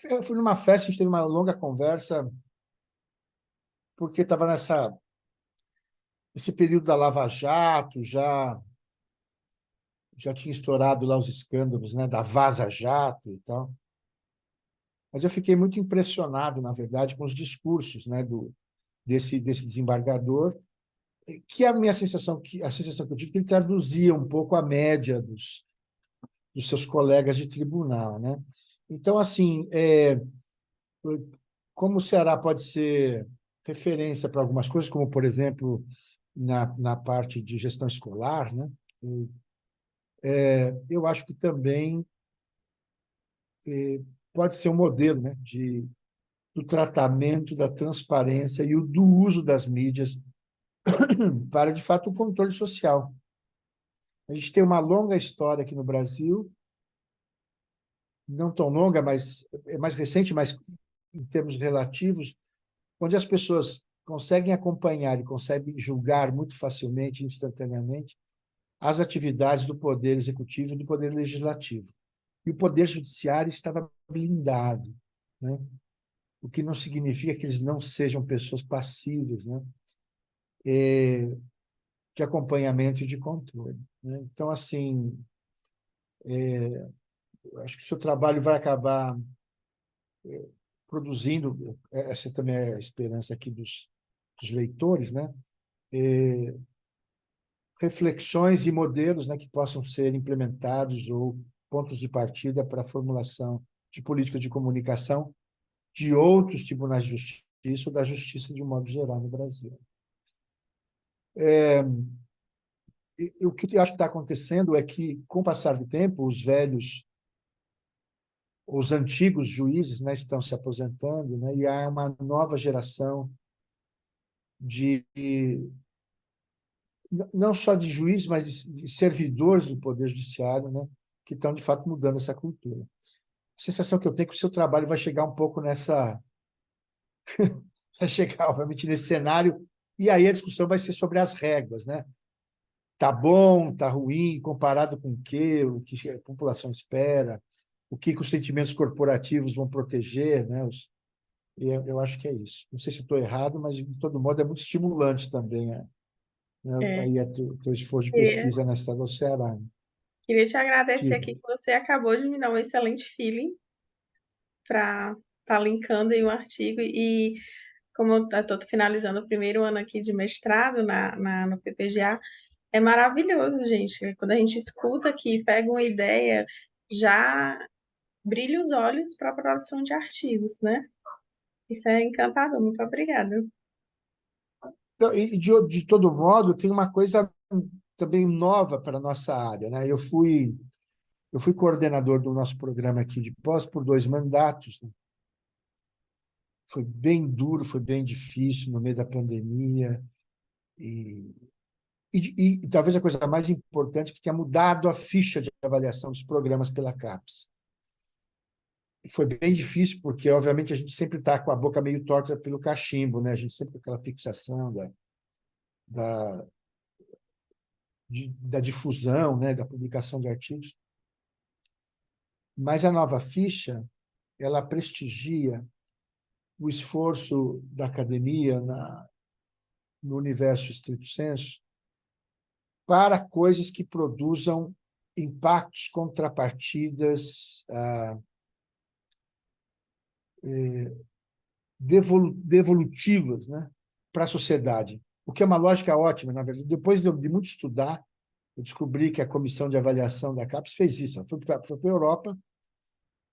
eu fui numa festa, a gente teve uma longa conversa, porque estava nesse período da Lava Jato, já tinha estourado lá os escândalos, né, da Vaza Jato e tal. Mas eu fiquei muito impressionado, na verdade, com os discursos, né, desse desembargador, que a sensação que eu tive que ele traduzia um pouco a média dos seus colegas de tribunal, né? Então, assim, como o Ceará pode ser referência para algumas coisas, como, por exemplo, na parte de gestão escolar, né? Eu acho que também pode ser um modelo, né, do tratamento, da transparência e do uso das mídias para, de fato, o controle social. A gente tem uma longa história aqui no Brasil, não tão longa, mas é mais recente, mas em termos relativos, onde as pessoas conseguem acompanhar e conseguem julgar muito facilmente, instantaneamente, as atividades do Poder Executivo e do Poder Legislativo. E o Poder Judiciário estava blindado, né? O que não significa que eles não sejam pessoas passíveis, né, de acompanhamento e de controle, né? Então, assim, acho que o seu trabalho vai acabar produzindo, essa também é a esperança aqui dos leitores, né, reflexões e modelos, né, que possam ser implementados ou pontos de partida para a formulação de políticas de comunicação de outros tribunais de justiça ou da justiça de um modo geral no Brasil. O que eu acho que está acontecendo é que, com o passar do tempo, os velhos os antigos juízes, né, estão se aposentando, né, e há uma nova geração de não só de juízes, mas de servidores do Poder Judiciário, né, que estão, de fato, mudando essa cultura. A sensação que eu tenho é que o seu trabalho vai chegar um pouco nessa... vai chegar, obviamente, nesse cenário, e aí a discussão vai ser sobre as réguas, né? Tá bom, tá ruim, comparado com o que a população espera, o que os sentimentos corporativos vão proteger, né? E eu acho que é isso. Não sei se estou errado, mas, de todo modo, é muito estimulante também, né? É, Aí teu esforço de queria, pesquisa na cidade do Ceará. queria te agradecer Diga. aqui que você acabou de me dar um excelente feeling para estar linkando aí um artigo. E como eu estou finalizando o primeiro ano aqui de mestrado no PPGA, é maravilhoso, gente. Quando a gente escuta aqui, pega uma ideia, já brilha os olhos para a produção de artigos, né? Isso é encantador. Muito obrigada. Então, e de todo modo, tem uma coisa também nova para a nossa área, né? Eu fui coordenador do nosso programa aqui de pós por 2 mandatos, né? Foi bem duro, foi bem difícil no meio da pandemia. E talvez a coisa mais importante é que tinha mudado a ficha de avaliação dos programas pela CAPES. Foi bem difícil, porque, obviamente, a gente sempre está com a boca meio torta pelo cachimbo, né? A gente sempre com aquela fixação da, da difusão, né? Da publicação de artigos. Mas a nova ficha, ela prestigia o esforço da academia no universo estrito sensu para coisas que produzam impactos, contrapartidas, devolutivas, né, para a sociedade, o que é uma lógica ótima, na verdade. Depois de muito estudar, eu descobri que a comissão de avaliação da CAPES fez isso. Ela foi para a Europa,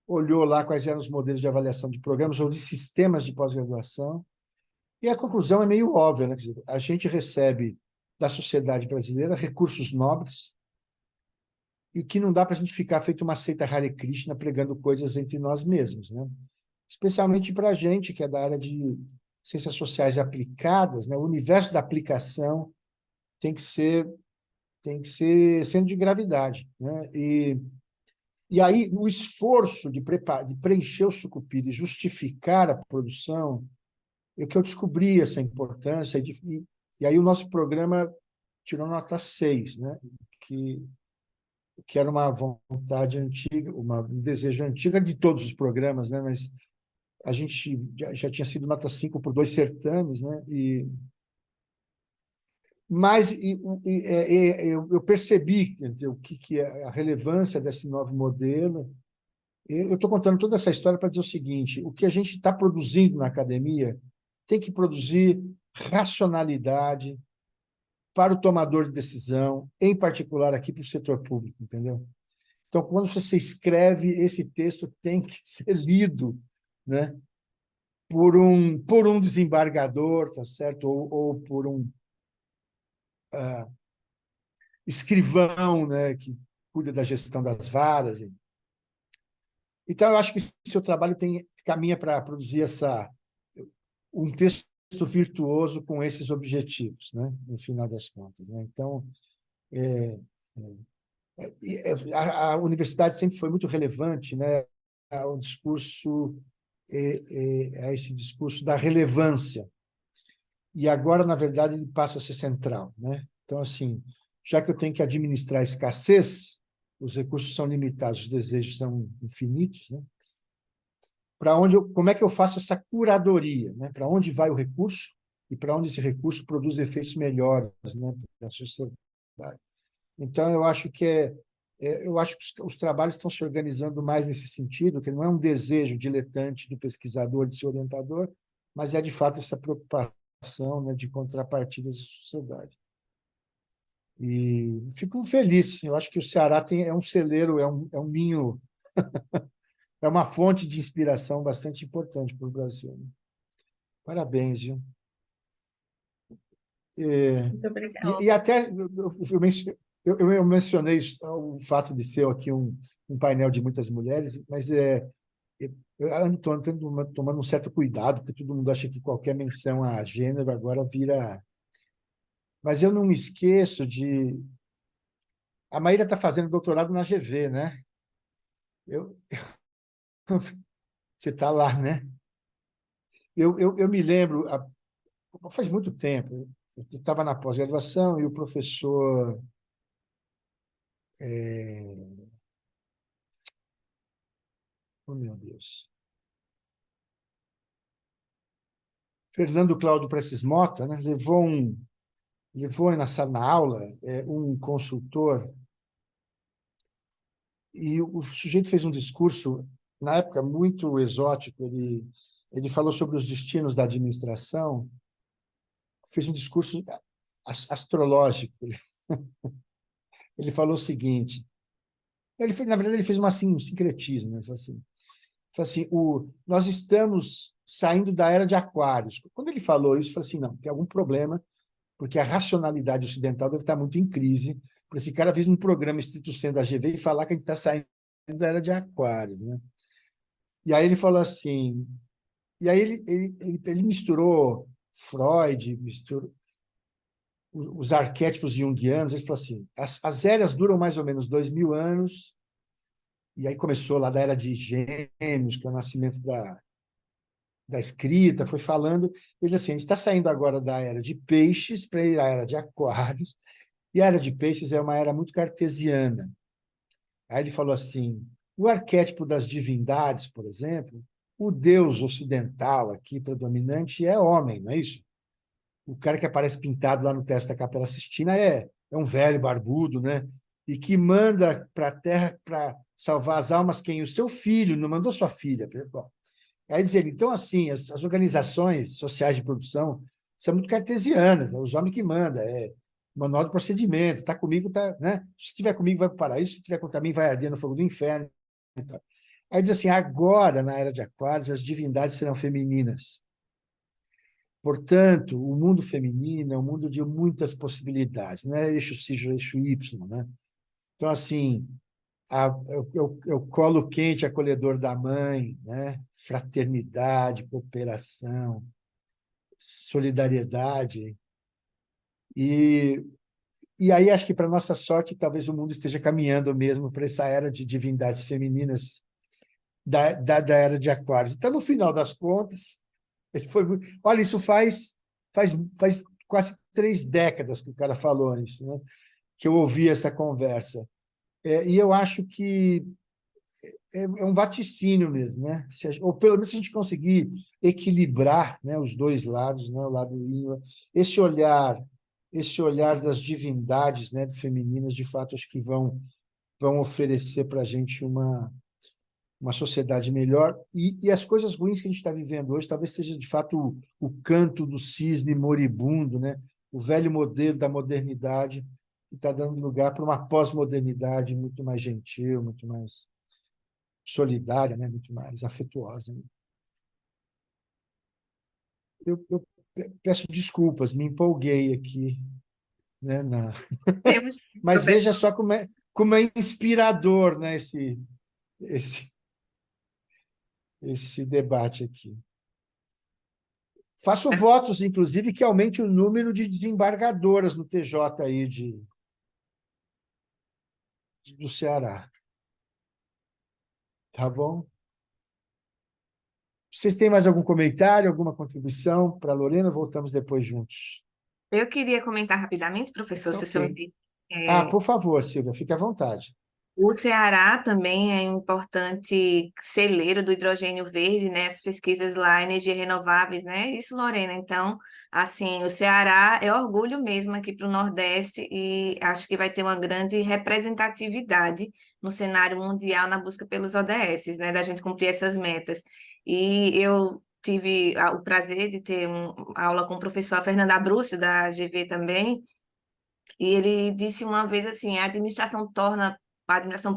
olhou lá quais eram os modelos de avaliação de programas ou de sistemas de pós-graduação, e a conclusão é meio óbvia, né? Quer dizer, a gente recebe da sociedade brasileira recursos nobres, e que não dá para a gente ficar feito uma seita Hare Krishna pregando coisas entre nós mesmos, né? Especialmente para a gente, que é da área de ciências sociais aplicadas, né? O universo da aplicação tem que ser sendo de gravidade, né? E aí o esforço de preencher o sucupira e justificar a produção é que eu descobri essa importância, e aí o nosso programa tirou nota 6, né? Que era uma vontade antiga, um desejo antigo de todos os programas, né? Mas a gente já tinha sido nota 5 por 2 certames, né? Mas eu percebi, quer dizer, o que é a relevância desse novo modelo. Eu estou contando toda essa história para dizer o seguinte: o que a gente está produzindo na academia tem que produzir racionalidade para o tomador de decisão, em particular aqui para o setor público, entendeu? Então, quando você escreve, esse texto tem que ser lido, né, por um desembargador, tá certo? Ou por um escrivão, né, que cuida da gestão das varas. Então, eu acho que seu trabalho caminha para produzir um texto virtuoso com esses objetivos, né, no final das contas, né? Então, a universidade sempre foi muito relevante, né, ao discurso, a esse discurso da relevância. E agora, na verdade, ele passa a ser central, né? Então, assim, já que eu tenho que administrar a escassez, os recursos são limitados, os desejos são infinitos, né? Como é que eu faço essa curadoria, né? Para onde vai o recurso e para onde esse recurso produz efeitos melhores, né, para a sociedade. Então, eu acho que os trabalhos estão se organizando mais nesse sentido, que não é um desejo diletante do pesquisador de ser orientador, mas é, de fato, essa preocupação, né, de contrapartidas da sociedade. E fico feliz. Eu acho que o Ceará é um celeiro, é um ninho, é uma fonte de inspiração bastante importante para o Brasil, né? Parabéns, viu? Muito obrigada. E até eu mencionei o fato de ser aqui um painel de muitas mulheres, mas Eu ando tomando um certo cuidado, porque todo mundo acha que qualquer menção a gênero agora vira... Mas eu não me esqueço de... A Maíra está fazendo doutorado na GV, né? Eu... Você está lá, né? Eu me lembro, faz muito tempo, eu estava na pós-graduação e o professor... Oh, meu Deus. Fernando Cláudio Prestes Mota, né? Levou na aula um consultor e o sujeito fez um discurso, na época, muito exótico. Ele falou sobre os destinos da administração, fez um discurso astrológico. Ele falou o seguinte, na verdade, ele fez um sincretismo. Ele falou assim, nós estamos saindo da era de Aquários. Quando ele falou isso, eu falei assim, não, tem algum problema, porque a racionalidade ocidental deve estar muito em crise, para esse cara vir num programa estrito sensu da GV e falar que a gente está saindo da era de Aquário, né? E aí ele falou assim, e aí ele misturou Freud, misturou os arquétipos junguianos. Ele falou assim, as eras duram mais ou menos 2000 anos, e aí começou lá da era de Gêmeos, que é o nascimento da escrita, foi falando, ele assim, a gente está saindo agora da era de Peixes para ir à era de Aquários, e a era de Peixes é uma era muito cartesiana. Aí ele falou assim, o arquétipo das divindades, por exemplo, o deus ocidental aqui predominante é homem, não é isso? O cara que aparece pintado lá no teto da Capela Sistina é um velho barbudo, né? E que manda para a Terra para salvar as almas quem? O seu filho, não mandou sua filha. Bom, aí dizer, então, assim, as organizações sociais de produção são muito cartesianas, é os homens que mandam, é manual de procedimento, está comigo, tá, né? Se estiver comigo, vai para o paraíso, se estiver contra mim, vai arder no fogo do inferno. Então. Aí diz assim, agora, na era de Aquários, as divindades serão femininas. Portanto, o mundo feminino é um mundo de muitas possibilidades, não é eixo X, eixo Y, né? Então, assim, o colo quente acolhedor da mãe, né? Fraternidade, cooperação, solidariedade. E aí acho que, para nossa sorte, talvez o mundo esteja caminhando mesmo para essa era de divindades femininas da era de Aquários. Então, no final das contas, ele foi muito... Olha, isso faz quase 3 décadas que o cara falou isso, né? Que eu ouvi essa conversa. E eu acho que é um vaticínio mesmo, né? Ou pelo menos se a gente conseguir equilibrar, né, os dois lados, né, o lado yin, esse olhar das divindades, né, femininas, de fato, acho que vão oferecer para a gente uma sociedade melhor. E as coisas ruins que a gente está vivendo hoje talvez seja, de fato, o canto do cisne moribundo, né? O velho modelo da modernidade, que está dando lugar para uma pós-modernidade muito mais gentil, muito mais solidária, né? Muito mais afetuosa. Eu peço desculpas, me empolguei aqui, né? Temos, Mas professor. veja só como é inspirador, né? Esse debate aqui. Faço votos, inclusive, que aumente o número de desembargadoras no TJ aí do Ceará. Tá bom? Vocês têm mais algum comentário, alguma contribuição para a Lorena? Voltamos depois juntos. Eu queria comentar rapidamente, professor, se o senhor Ok. me... Por favor, Silvia, fique à vontade. O Ceará também é um importante celeiro do hidrogênio verde, né? As pesquisas lá, energias renováveis, né? Isso, Lorena. Então, assim, o Ceará é orgulho mesmo aqui para o Nordeste e acho que vai ter uma grande representatividade no cenário mundial na busca pelos ODS, né? Da gente cumprir essas metas. E eu tive o prazer de ter uma aula com o professor Fernando Abrúcio, da GV também, e ele disse uma vez assim, a administração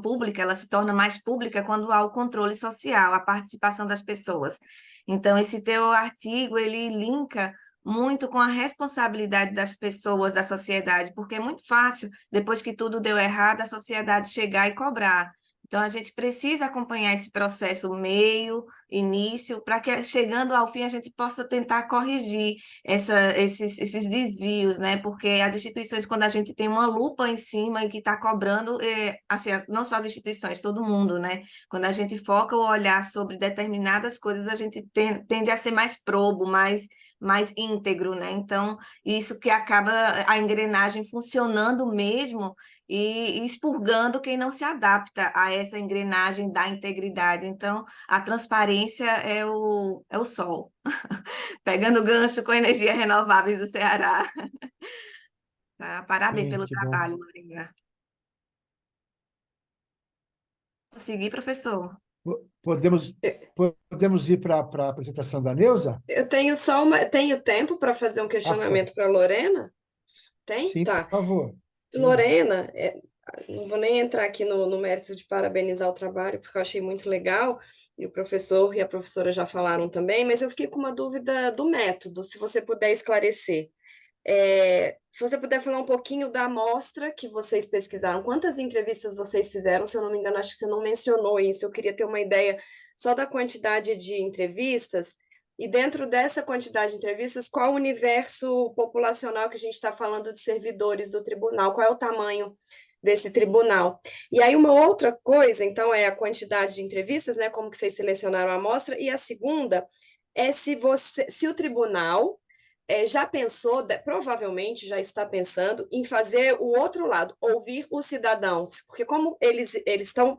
pública, ela se torna mais pública quando há o controle social, a participação das pessoas. Então, esse teu artigo, ele linka muito com a responsabilidade das pessoas, da sociedade, porque é muito fácil, depois que tudo deu errado, a sociedade chegar e cobrar. Então, a gente precisa acompanhar esse processo meio, início, para que chegando ao fim a gente possa tentar corrigir esses desvios, né? Porque as instituições, quando a gente tem uma lupa em cima e que está cobrando, assim, não só as instituições, todo mundo, né? Quando a gente foca o olhar sobre determinadas coisas, a gente tende a ser mais probo, mais íntegro, né? Então, isso que acaba a engrenagem funcionando mesmo e expurgando quem não se adapta a essa engrenagem da integridade. Então, a transparência é o sol. Pegando o gancho com energias renováveis do Ceará. Tá? Parabéns Sim, pelo que bom. trabalho, Lorena. Posso seguir, professor? Podemos, podemos ir para a apresentação da Neuza? Eu tenho tempo para fazer um Ah, questionamento para a Lorena? Tem? sim, por Tá. favor. Sim. Lorena, não vou nem entrar aqui no mérito de parabenizar o trabalho, porque eu achei muito legal, e o professor e a professora já falaram também, mas eu fiquei com uma dúvida do método, se você puder esclarecer. Se você puder falar um pouquinho da amostra que vocês pesquisaram, quantas entrevistas vocês fizeram? Se eu não me engano, acho que você não mencionou isso. Eu queria ter uma ideia só da quantidade de entrevistas, e dentro dessa quantidade de entrevistas, qual o universo populacional que a gente está falando de servidores do tribunal? Qual é o tamanho desse tribunal? E aí, uma outra coisa, então, é a quantidade de entrevistas, né? Como que vocês selecionaram a amostra, e a segunda é se o tribunal já pensou, provavelmente já está pensando em fazer o outro lado, ouvir os cidadãos, porque como eles estão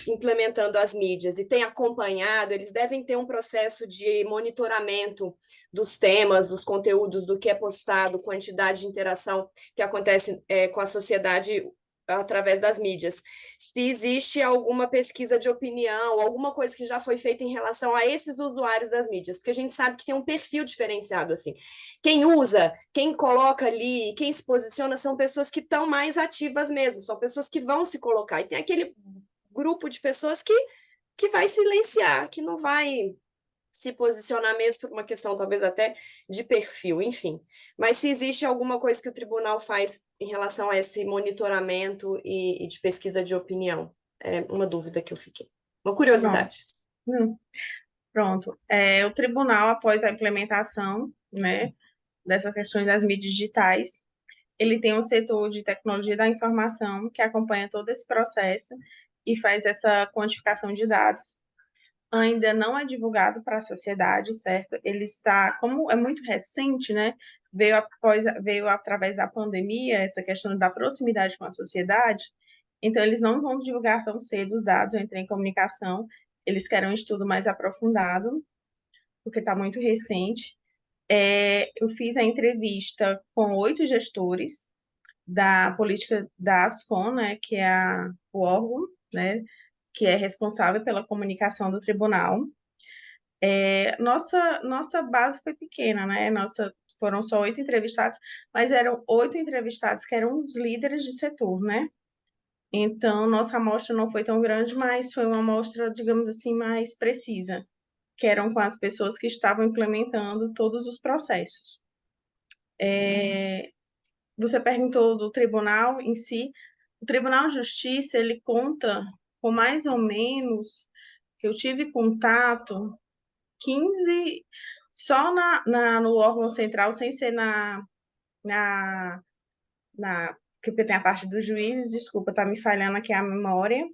implementando as mídias e têm acompanhado, eles devem ter um processo de monitoramento dos temas, dos conteúdos, do que é postado, quantidade de interação que acontece com a sociedade através das mídias. Se existe alguma pesquisa de opinião, alguma coisa que já foi feita em relação a esses usuários das mídias, porque a gente sabe que tem um perfil diferenciado assim. Quem usa, quem coloca ali, quem se posiciona são pessoas que estão mais ativas mesmo, são pessoas que vão se colocar. E tem aquele grupo de pessoas que vai silenciar, que não vai se posicionar mesmo por uma questão talvez até de perfil, enfim. Mas se existe alguma coisa que o tribunal faz em relação a esse monitoramento e de pesquisa de opinião, é uma dúvida que eu fiquei. Uma Pronto. curiosidade. Pronto. O tribunal, após a implementação, né, dessas questões das mídias digitais, ele tem um setor de tecnologia da informação que acompanha todo esse processo e faz essa quantificação de dados. Ainda não é divulgado para a sociedade, certo? Ele está, como é muito recente, né? Veio através da pandemia essa questão da proximidade com a sociedade, então eles não vão divulgar tão cedo os dados. Eu entrei em comunicação, eles querem um estudo mais aprofundado, porque está muito recente. Eu fiz a entrevista com 8 gestores da política da Ascom, né, que é o órgão, né, que é responsável pela comunicação do tribunal. Nossa base foi pequena, né? Foram só 8 entrevistados, mas eram 8 entrevistados que eram os líderes de setor, né? Então, nossa amostra não foi tão grande, mas foi uma amostra, digamos assim, mais precisa, que eram com as pessoas que estavam implementando todos os processos. Você perguntou do tribunal em si. O Tribunal de Justiça, ele conta com mais ou menos, que eu tive contato, 15, só no órgão central, sem ser na, porque tem a parte dos juízes, desculpa, tá me falhando aqui a memória,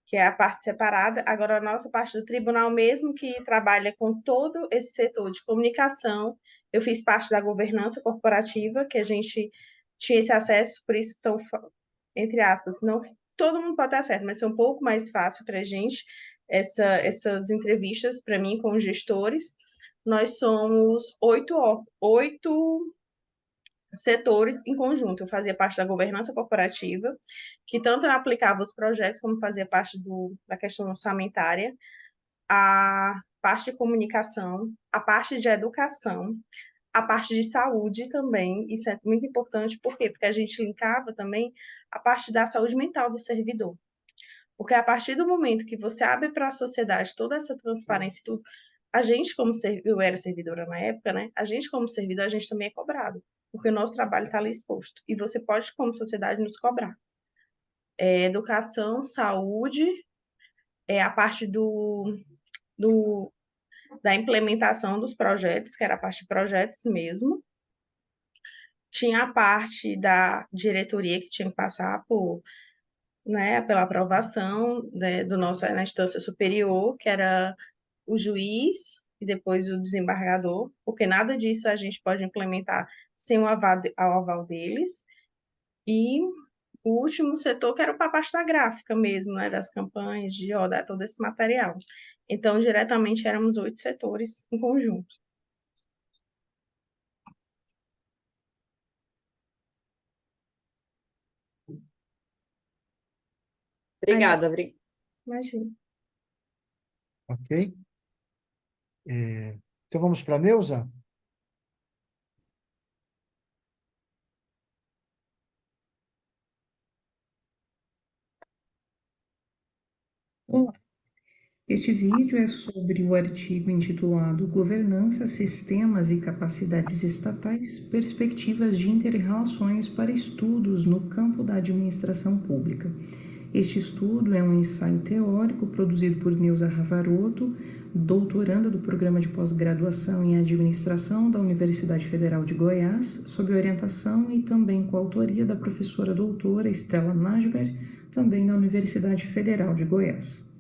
que é a parte separada. Agora, a nossa parte do tribunal mesmo, que trabalha com todo esse setor de comunicação, eu fiz parte da governança corporativa, que a gente tinha esse acesso, por isso, tão, entre aspas, não todo mundo pode ter acesso, mas é um pouco mais fácil para a gente, essas entrevistas, para mim, com os gestores. Nós somos 8 setores em conjunto. Eu fazia parte da governança corporativa, que tanto eu aplicava os projetos, como fazia parte da questão orçamentária, a parte de comunicação, a parte de educação, a parte de saúde também. Isso é muito importante, por quê? Porque a gente linkava também a parte da saúde mental do servidor. Porque a partir do momento que você abre para a sociedade toda essa transparência e tudo, a gente, como eu era servidora na época, né? A gente, como servidor, a gente também é cobrado, porque o nosso trabalho está ali exposto. E você pode, como sociedade, nos cobrar. educação, saúde, a parte da implementação dos projetos, que era a parte de projetos mesmo. Tinha a parte da diretoria que tinha que passar pela aprovação, né, na instância superior, que era o juiz e depois o desembargador, porque nada disso a gente pode implementar sem o aval deles. E o último setor, que era para a parte da gráfica mesmo, né, das campanhas, de rodar todo esse material. Então, diretamente, éramos 8 setores em conjunto. Obrigada. Imagina. Ok? Então, vamos para a Neuza? Olá. Este vídeo é sobre o artigo intitulado Governança, Sistemas e Capacidades Estatais, Perspectivas de Inter-relações para Estudos no Campo da Administração Pública. Este estudo é um ensaio teórico produzido por Neuza Ravaroto, doutoranda do Programa de Pós-Graduação em Administração da Universidade Federal de Goiás, sob orientação e também com a autoria da professora doutora Stella Najber, também da Universidade Federal de Goiás.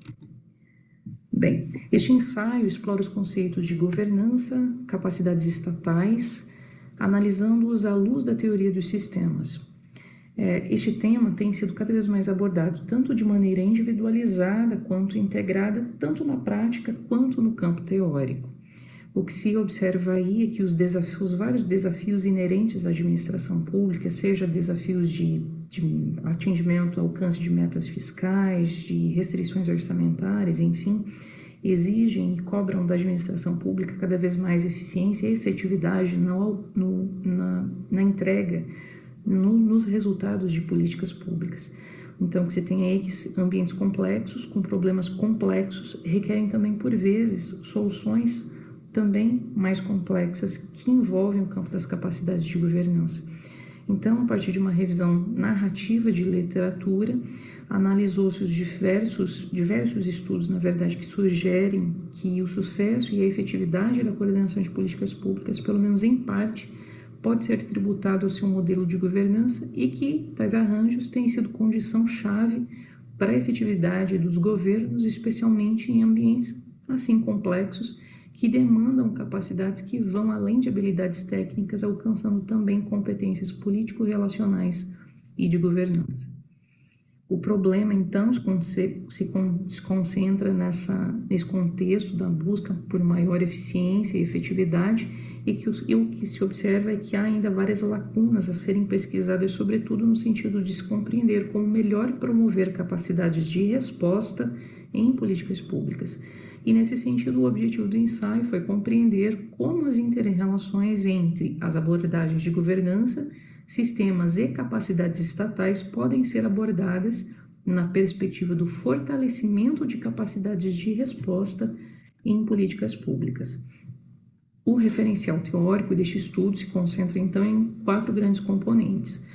Bem, este ensaio explora os conceitos de governança, capacidades estatais, analisando-os à luz da teoria dos sistemas. Este tema tem sido cada vez mais abordado, tanto de maneira individualizada quanto integrada, tanto na prática quanto no campo teórico. O que se observa aí é que os vários desafios inerentes à administração pública, seja desafios de atingimento, alcance de metas fiscais, de restrições orçamentárias, enfim, exigem e cobram da administração pública cada vez mais eficiência e efetividade na entrega, nos resultados de políticas públicas. Então, que você tem aí que ambientes complexos, com problemas complexos, requerem também, por vezes, soluções também mais complexas que envolvem o campo das capacidades de governança. Então, a partir de uma revisão narrativa de literatura, analisou-se os diversos estudos, na verdade, que sugerem que o sucesso e a efetividade da coordenação de políticas públicas, pelo menos em parte, pode ser tributado ao seu modelo de governança e que tais arranjos têm sido condição-chave para a efetividade dos governos, especialmente em ambientes assim complexos, que demandam capacidades que vão além de habilidades técnicas, alcançando também competências político-relacionais e de governança. O problema, então, se concentra nesse contexto da busca por maior eficiência e efetividade, e o que se observa é que há ainda várias lacunas a serem pesquisadas, sobretudo no sentido de se compreender como melhor promover capacidades de resposta em políticas públicas. E, nesse sentido, o objetivo do ensaio foi compreender como as inter-relações entre as abordagens de governança, sistemas e capacidades estatais podem ser abordadas na perspectiva do fortalecimento de capacidades de resposta em políticas públicas. O referencial teórico deste estudo se concentra, então, em 4 grandes componentes: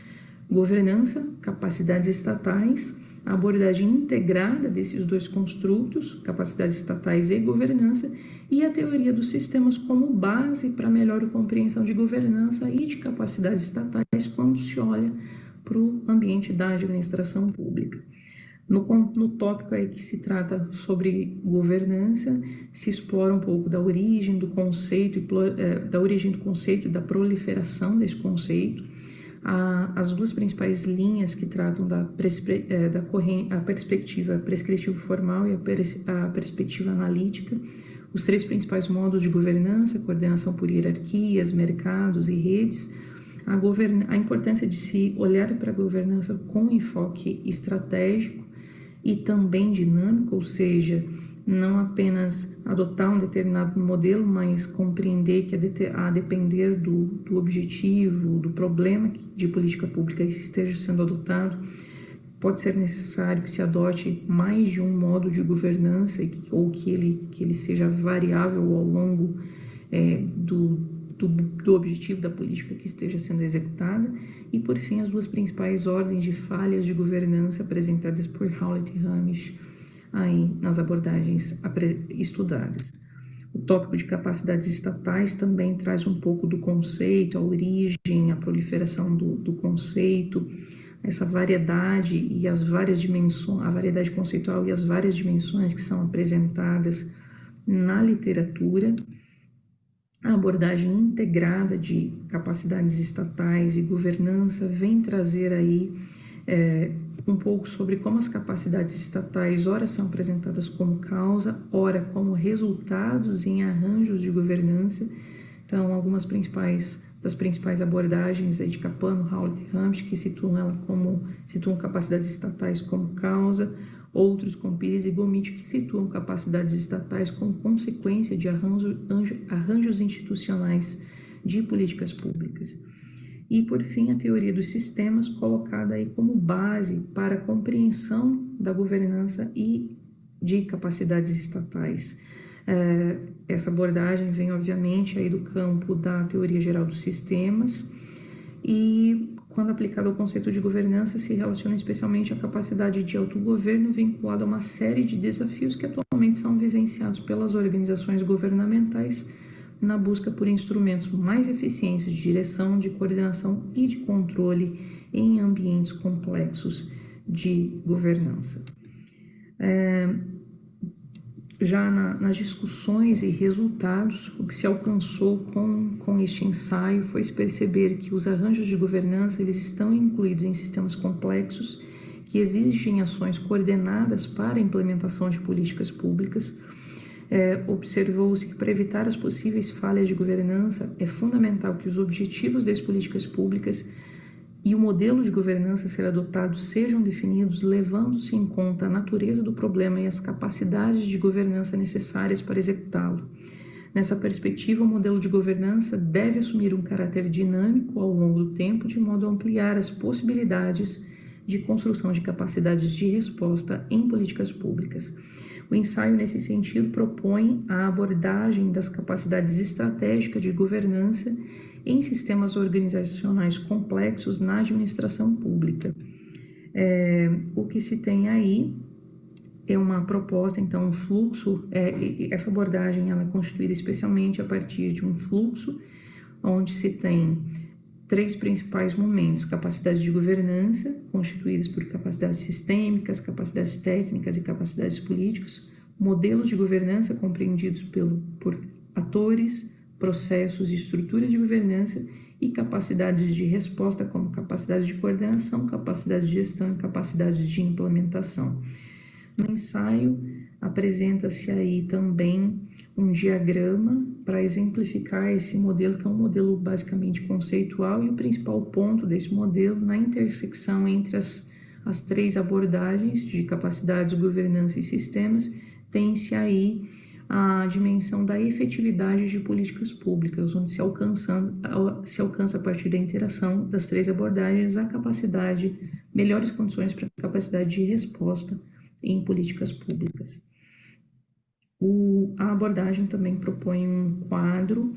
governança, capacidades estatais, a abordagem integrada desses 2 construtos, capacidades estatais e governança, e a teoria dos sistemas como base para melhor compreensão de governança e de capacidades estatais quando se olha para o ambiente da administração pública. No tópico aí que se trata sobre governança, se explora um pouco da origem do conceito e da proliferação desse conceito. As 2 principais linhas que tratam a perspectiva prescritiva formal e a perspectiva analítica, os 3 principais modos de governança, coordenação por hierarquias, mercados e redes, a importância de se olhar para a governança com enfoque estratégico e também dinâmico, ou seja, não apenas adotar um determinado modelo, mas compreender que a depender do objetivo, do problema de política pública que esteja sendo adotado, pode ser necessário que se adote mais de um modo de governança ou que ele seja variável ao longo do objetivo da política que esteja sendo executada, e, por fim, as duas principais ordens de falhas de governança apresentadas por Howlett e Hamish aí nas abordagens estudadas. O tópico de capacidades estatais também traz um pouco do conceito, a origem, a proliferação do conceito, essa variedade e as várias dimensões, a variedade conceitual e as várias dimensões que são apresentadas na literatura. A abordagem integrada de capacidades estatais e governança vem trazer aí um pouco sobre como as capacidades estatais ora são apresentadas como causa, ora como resultados em arranjos de governança. Então, algumas das principais abordagens aí de Capano, Howlett e Hamish, que situam capacidades estatais como causa, outros como Pires e Gomit, que situam capacidades estatais como consequência de arranjos institucionais de políticas públicas. E, por fim, a teoria dos sistemas, colocada aí como base para a compreensão da governança e de capacidades estatais. Essa abordagem vem, obviamente, aí do campo da teoria geral dos sistemas e, quando aplicada ao conceito de governança, se relaciona especialmente à capacidade de autogoverno vinculada a uma série de desafios que atualmente são vivenciados pelas organizações governamentais na busca por instrumentos mais eficientes de direção, de coordenação e de controle em ambientes complexos de governança. Já nas discussões e resultados, o que se alcançou com este ensaio foi se perceber que os arranjos de governança eles estão incluídos em sistemas complexos que exigem ações coordenadas para a implementação de políticas públicas. Observou-se que para evitar as possíveis falhas de governança é fundamental que os objetivos das políticas públicas e o modelo de governança a ser adotado sejam definidos levando-se em conta a natureza do problema e as capacidades de governança necessárias para executá-lo. Nessa perspectiva, o modelo de governança deve assumir um caráter dinâmico ao longo do tempo, de modo a ampliar as possibilidades de construção de capacidades de resposta em políticas públicas. O ensaio, nesse sentido, propõe a abordagem das capacidades estratégicas de governança em sistemas organizacionais complexos na administração pública. O que se tem aí é uma proposta, então, um fluxo, essa abordagem ela é constituída especialmente a partir de um fluxo, onde se tem três principais momentos: capacidades de governança, constituídas por capacidades sistêmicas, capacidades técnicas e capacidades políticas, modelos de governança compreendidos por atores, processos e estruturas de governança, e capacidades de resposta, como capacidades de coordenação, capacidades de gestão e capacidades de implementação. No ensaio, apresenta-se aí também um diagrama para exemplificar esse modelo, que é um modelo basicamente conceitual, e o principal ponto desse modelo, na intersecção entre as três abordagens de capacidades, governança e sistemas, tem-se aí a dimensão da efetividade de políticas públicas, onde se alcança a partir da interação das três abordagens a capacidade, melhores condições para a capacidade de resposta em políticas públicas. A abordagem também propõe um quadro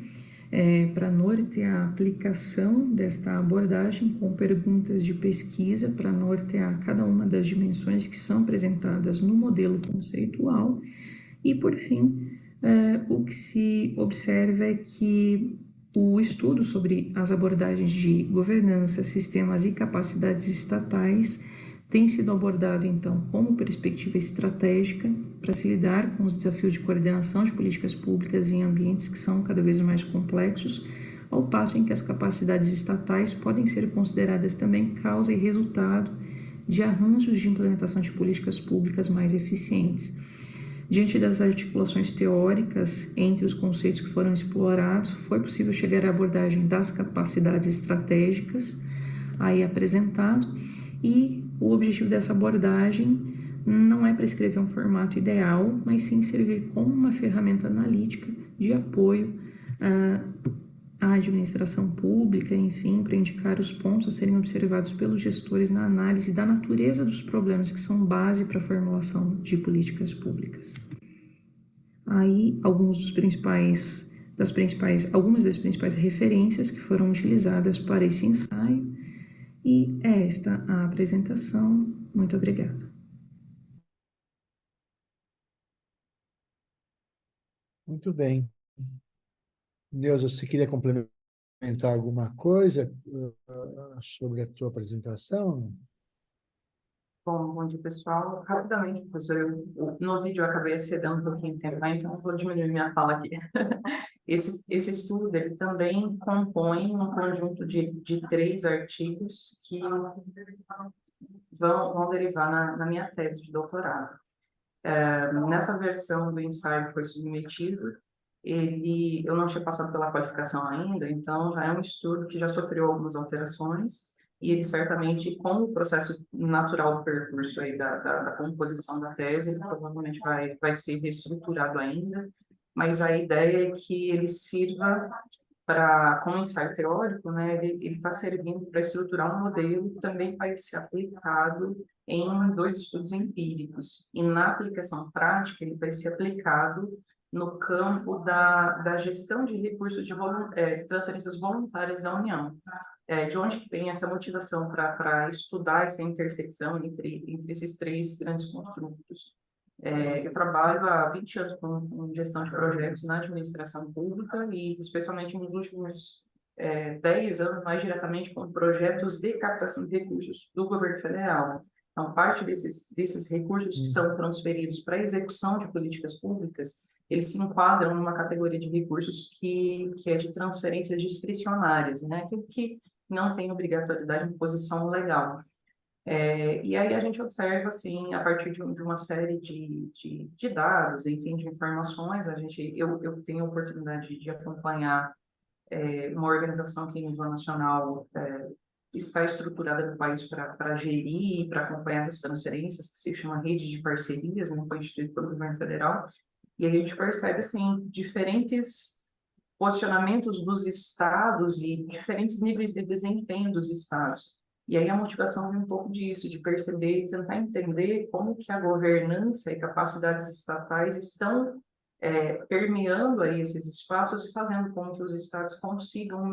para nortear a aplicação desta abordagem, com perguntas de pesquisa para nortear cada uma das dimensões que são apresentadas no modelo conceitual. E, por fim, o que se observa é que o estudo sobre as abordagens de governança, sistemas e capacidades estatais tem sido abordado, então, como perspectiva estratégica para se lidar com os desafios de coordenação de políticas públicas em ambientes que são cada vez mais complexos, ao passo em que as capacidades estatais podem ser consideradas também causa e resultado de arranjos de implementação de políticas públicas mais eficientes. Diante das articulações teóricas entre os conceitos que foram explorados, foi possível chegar à abordagem das capacidades estratégicas, aí apresentado, e o objetivo dessa abordagem não é prescrever um formato ideal, mas sim servir como uma ferramenta analítica de apoio à administração pública, enfim, para indicar os pontos a serem observados pelos gestores na análise da natureza dos problemas que são base para a formulação de políticas públicas. Aí, alguns dos principais algumas das principais referências que foram utilizadas para esse ensaio. E é esta a apresentação. Muito obrigada. Muito bem. Neuza, você queria complementar alguma coisa sobre a tua apresentação? Bom dia, pessoal. Rapidamente, professor, no vídeo eu acabei excedendo um pouquinho de tempo, né? Então eu vou diminuir minha fala aqui. Esse estudo, ele também compõe um conjunto de 3 artigos que vão derivar na minha tese de doutorado. Nessa versão do ensaio que foi submetido, eu não tinha passado pela qualificação ainda, então já é um estudo que já sofreu algumas alterações, e ele certamente, com o processo natural do percurso aí da composição da tese, ele provavelmente vai ser reestruturado ainda, mas a ideia é que ele sirva como ensaio teórico, né, ele está servindo para estruturar um modelo que também vai ser aplicado em 2 estudos empíricos. E na aplicação prática, ele vai ser aplicado no campo da gestão de recursos de transferências voluntárias da União. De onde que vem essa motivação para estudar essa intersecção entre esses 3 grandes construtos? Eu trabalho há 20 anos com gestão de projetos na administração pública e, especialmente nos últimos 10 anos, mais diretamente com projetos de captação de recursos do governo federal. Então, parte desses recursos que são transferidos para a execução de políticas públicas, eles se enquadram numa categoria de recursos que é de transferências discricionárias, né? Que não tem obrigatoriedade de imposição legal. E aí a gente observa, assim, a partir de uma série de dados, enfim, de informações, eu tenho a oportunidade de acompanhar uma organização que, em nível nacional, está estruturada no país para gerir, para acompanhar essas transferências, que se chama Rede de Parcerias, né, foi instituído pelo governo federal, e aí a gente percebe, assim, diferentes posicionamentos dos estados e diferentes níveis de desempenho dos estados. E aí a motivação vem um pouco disso, de perceber e tentar entender como que a governança e capacidades estatais estão permeando aí esses espaços e fazendo com que os estados consigam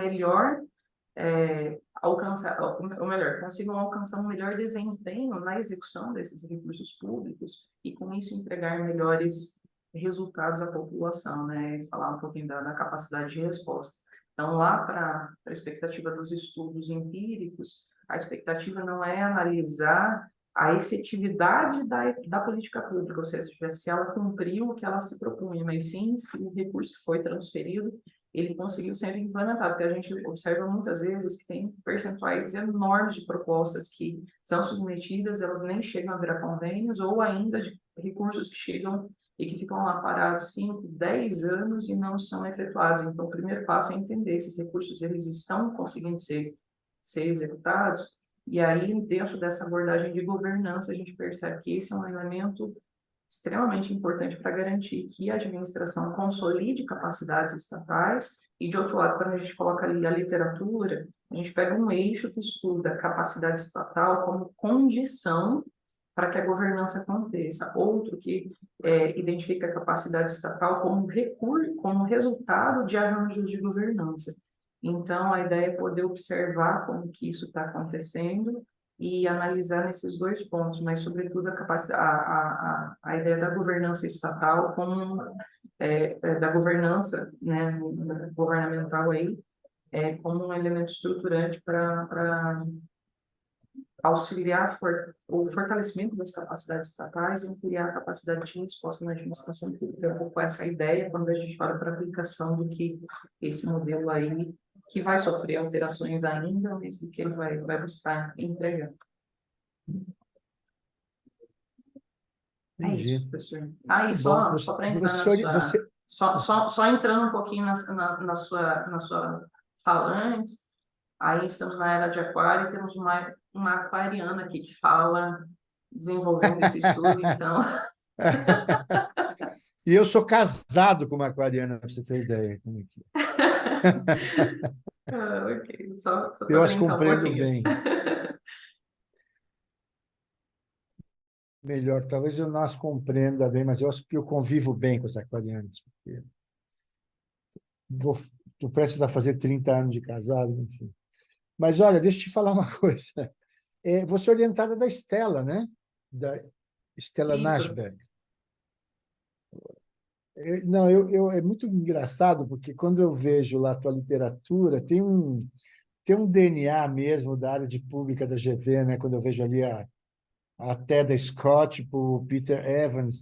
consigam alcançar um melhor desempenho na execução desses recursos públicos e com isso entregar melhores resultados à população, né? E falar um pouquinho da capacidade de resposta. Então, lá para a expectativa dos estudos empíricos, a expectativa não é analisar a efetividade da política pública, ou seja, se ela cumpriu o que ela se propunha, mas sim se o recurso que foi transferido, ele conseguiu ser implementado, porque a gente observa muitas vezes que tem percentuais enormes de propostas que são submetidas, elas nem chegam a virar convênios, ou ainda de recursos que chegam e que ficam lá parados 5, 10 anos e não são efetuados. Então, o primeiro passo é entender se esses recursos eles estão conseguindo ser executados, e aí, dentro dessa abordagem de governança, a gente percebe que esse é um elemento extremamente importante para garantir que a administração consolide capacidades estatais, e, de outro lado, quando a gente coloca ali a literatura, a gente pega um eixo que estuda a capacidade estatal como condição para que a governança aconteça, outro que identifica a capacidade estatal como recurso, como resultado de arranjos de governança. Então, a ideia é poder observar como que isso está acontecendo e analisar nesses 2 pontos, mas, sobretudo, a ideia da governança estatal como da governança, né, governamental aí, como um elemento estruturante para auxiliar o fortalecimento das capacidades estatais e ampliar a capacidade de resposta na administração pública. É um pouco essa ideia quando a gente fala para a aplicação do que esse modelo aí, que vai sofrer alterações ainda, mas do que ele vai buscar entregar. É isso, professor. E só para entrar só entrando um pouquinho na sua fala antes, aí estamos na era de aquário e temos uma aquariana aqui que fala, desenvolvendo esse estudo, então... E eu sou casado com uma aquariana, para você ter ideia. Como é que ok, só para eu as brincar um compreendo pouquinho. bem. Melhor, talvez eu não as compreenda bem, mas eu acho que eu convivo bem com os aquarianos. Porque Estou prestes a fazer 30 anos de casado, enfim. Mas, olha, deixa eu te falar uma coisa. Você é orientada da Stella, né? Da Stella Isso. Nashberg. Não, é muito engraçado, porque quando eu vejo lá a tua literatura, tem um DNA mesmo da área de pública da GV, né? Quando eu vejo ali a Teda Scott, o Peter Evans.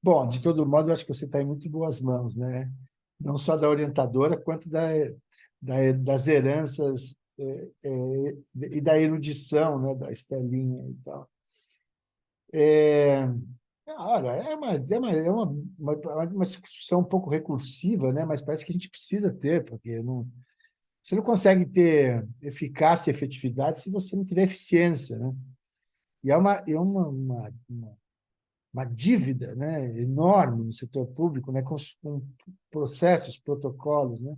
Bom, de todo modo, eu acho que você está em muito boas mãos, né? Não só da orientadora, quanto das heranças e da erudição, né? Da Estelinha e tal. Olha, uma discussão um pouco recursiva, né? Mas parece que a gente precisa ter, porque você não consegue ter eficácia e efetividade se você não tiver eficiência, né? E é uma dívida, né, enorme no setor público, né, com processos, protocolos, né?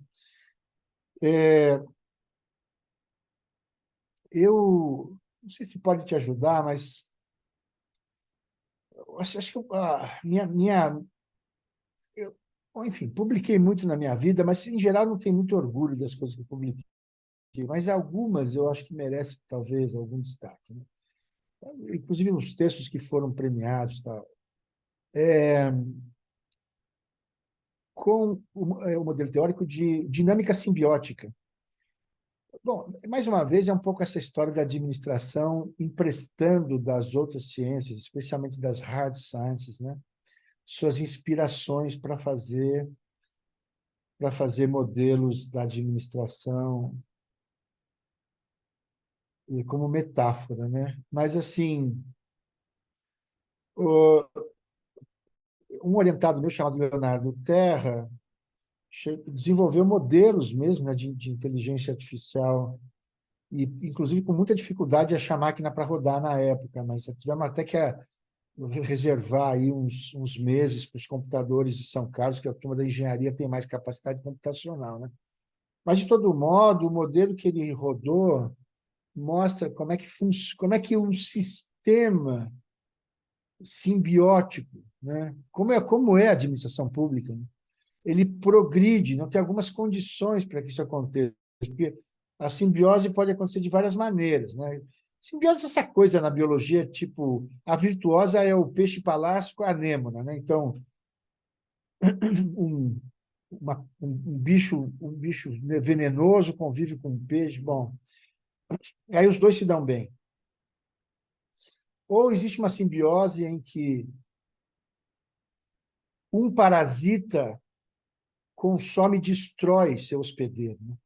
Eu não sei se pode te ajudar, mas eu acho que enfim, publiquei muito na minha vida, mas em geral não tenho muito orgulho das coisas que eu publiquei, mas algumas eu acho que merecem talvez algum destaque, né? Inclusive os textos que foram premiados, tal. Com o modelo teórico de dinâmica simbiótica. Bom, mais uma vez, é um pouco essa história da administração emprestando das outras ciências, especialmente das hard sciences, né, suas inspirações para fazer modelos da administração e como metáfora, né? Mas assim, um orientado meu chamado Leonardo Terra desenvolveu modelos mesmo, né, de inteligência artificial e inclusive com muita dificuldade de achar máquina para rodar na época, mas tivemos até que reservar aí uns meses para os computadores de São Carlos, que a turma da engenharia tem mais capacidade computacional, né? Mas, de todo modo, o modelo que ele rodou mostra como é que um sistema simbiótico, né? Como é a administração pública, né? Ele progride, não tem algumas condições para que isso aconteça, porque a simbiose pode acontecer de várias maneiras, né? Simbiose é essa coisa na biologia, tipo, a virtuosa é o peixe-palácio com a anêmona, né? Então, um, um bicho venenoso convive com um peixe, bom, aí os dois se dão bem. Ou existe uma simbiose em que um parasita consome e destrói seu hospedeiro, né?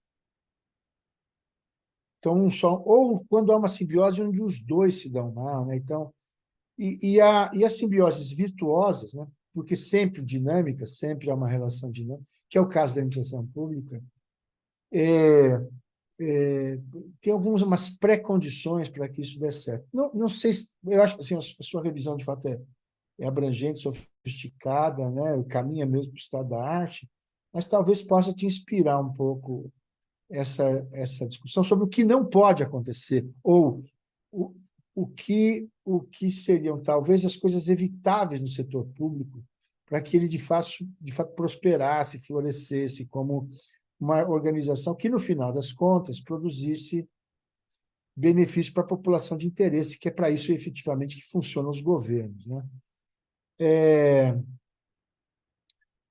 Então, ou quando há uma simbiose onde os dois se dão mal, né? Então, e as simbioses virtuosas, né? Porque sempre dinâmica, sempre há uma relação dinâmica, que é o caso da administração pública, tem algumas pré-condições para que isso dê certo. Não sei, eu acho que assim, a sua revisão, de fato, é abrangente, sofisticada, né? Caminha mesmo para o estado da arte, mas talvez possa te inspirar um pouco essa discussão sobre o que não pode acontecer, ou o que seriam talvez as coisas evitáveis no setor público para que ele de fato prosperasse, florescesse como uma organização que, no final das contas, produzisse benefício para a população de interesse, que é para isso efetivamente que funcionam os governos, né?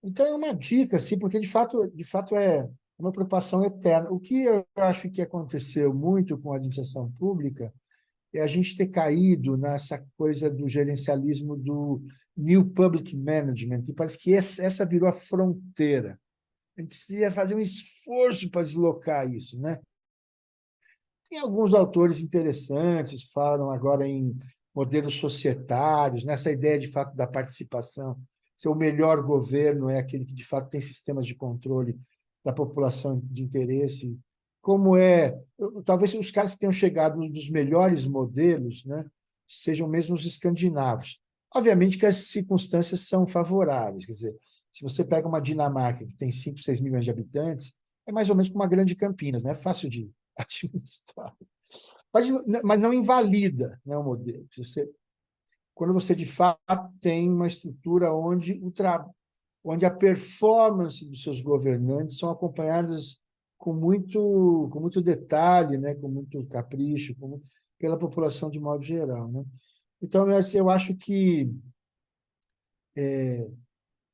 Então, é uma dica, assim, porque de fato é uma preocupação eterna. O que eu acho que aconteceu muito com a administração pública é a gente ter caído nessa coisa do gerencialismo do New Public Management, e parece que essa virou a fronteira. A gente precisa fazer um esforço para deslocar isso, né? Tem alguns autores interessantes, falam agora em modelos societários, nessa ideia, de fato, da participação. Ser o melhor governo é aquele que, de fato, tem sistemas de controle da população de interesse. Talvez os caras que tenham chegado nos melhores modelos, né, sejam mesmo os escandinavos. Obviamente que as circunstâncias são favoráveis. Quer dizer, se você pega uma Dinamarca que tem 5, 6 milhões de habitantes, é mais ou menos como uma grande Campinas, né? É fácil de administrar. Mas não invalida, né, o modelo. Quando você, de fato, tem uma estrutura onde onde a performance dos seus governantes são acompanhadas com muito detalhe, né? Com muito capricho, pela população de modo geral, né? Então, eu acho que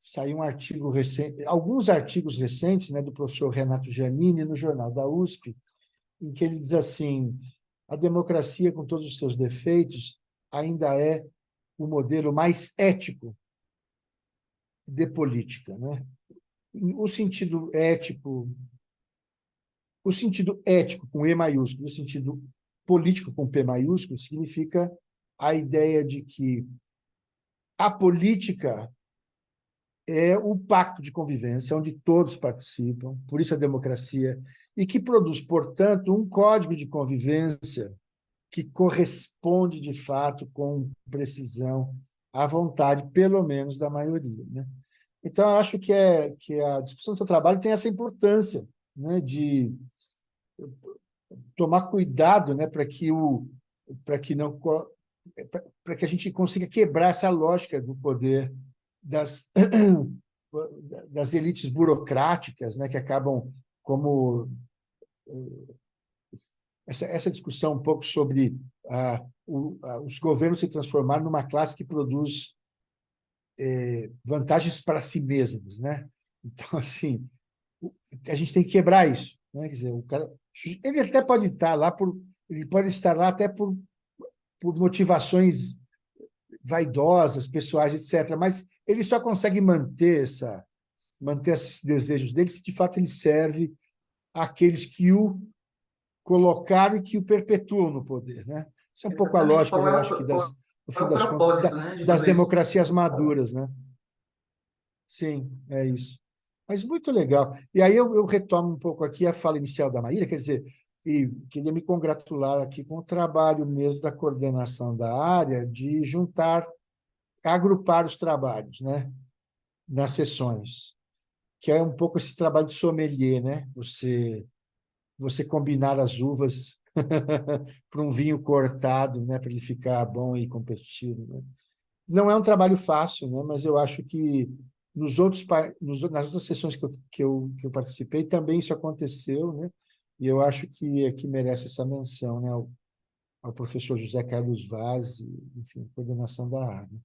saiu um artigo recente, alguns artigos recentes, né, do professor Renato Giannini, no Jornal da USP, em que ele diz assim: a democracia, com todos os seus defeitos, ainda é o modelo mais ético de política, né? O sentido ético com E maiúsculo, o sentido político com P maiúsculo, significa a ideia de que a política é o pacto de convivência, onde todos participam, por isso a democracia, e que produz, portanto, um código de convivência que corresponde, de fato, com precisão à vontade, pelo menos, da maioria, né? Então, eu acho que a discussão do seu trabalho tem essa importância, né, de tomar cuidado, né, para que a gente consiga quebrar essa lógica do poder das elites burocráticas, né, que acabam como essa discussão um pouco sobre os governos se transformar numa classe que produz vantagens para si mesmos, né? Então, assim, a gente tem que quebrar isso, né? Quer dizer, o cara, ele até pode estar lá até por motivações vaidosas, pessoais, etc. Mas ele só consegue manter esses desejos dele se, de fato, ele serve àqueles que o colocaram e que o perpetuam no poder, né? Isso é um pouco a Exatamente. lógica, eu acho que, no fim das contas, Propósito, né, de das tudo isso? democracias maduras, né? Sim, é isso. Mas muito legal. E aí eu retomo um pouco aqui a fala inicial da Maíra, quer dizer, e queria me congratular aqui com o trabalho mesmo da coordenação da área de agrupar os trabalhos, né, nas sessões, que é um pouco esse trabalho de sommelier, né? Você combinar as uvas para um vinho cortado, né, para ele ficar bom e competitivo, né? Não é um trabalho fácil, né, mas eu acho que nas outras sessões que eu participei também isso aconteceu, né? E eu acho que aqui merece essa menção, né, ao professor José Carlos Vaz, enfim, coordenação da área.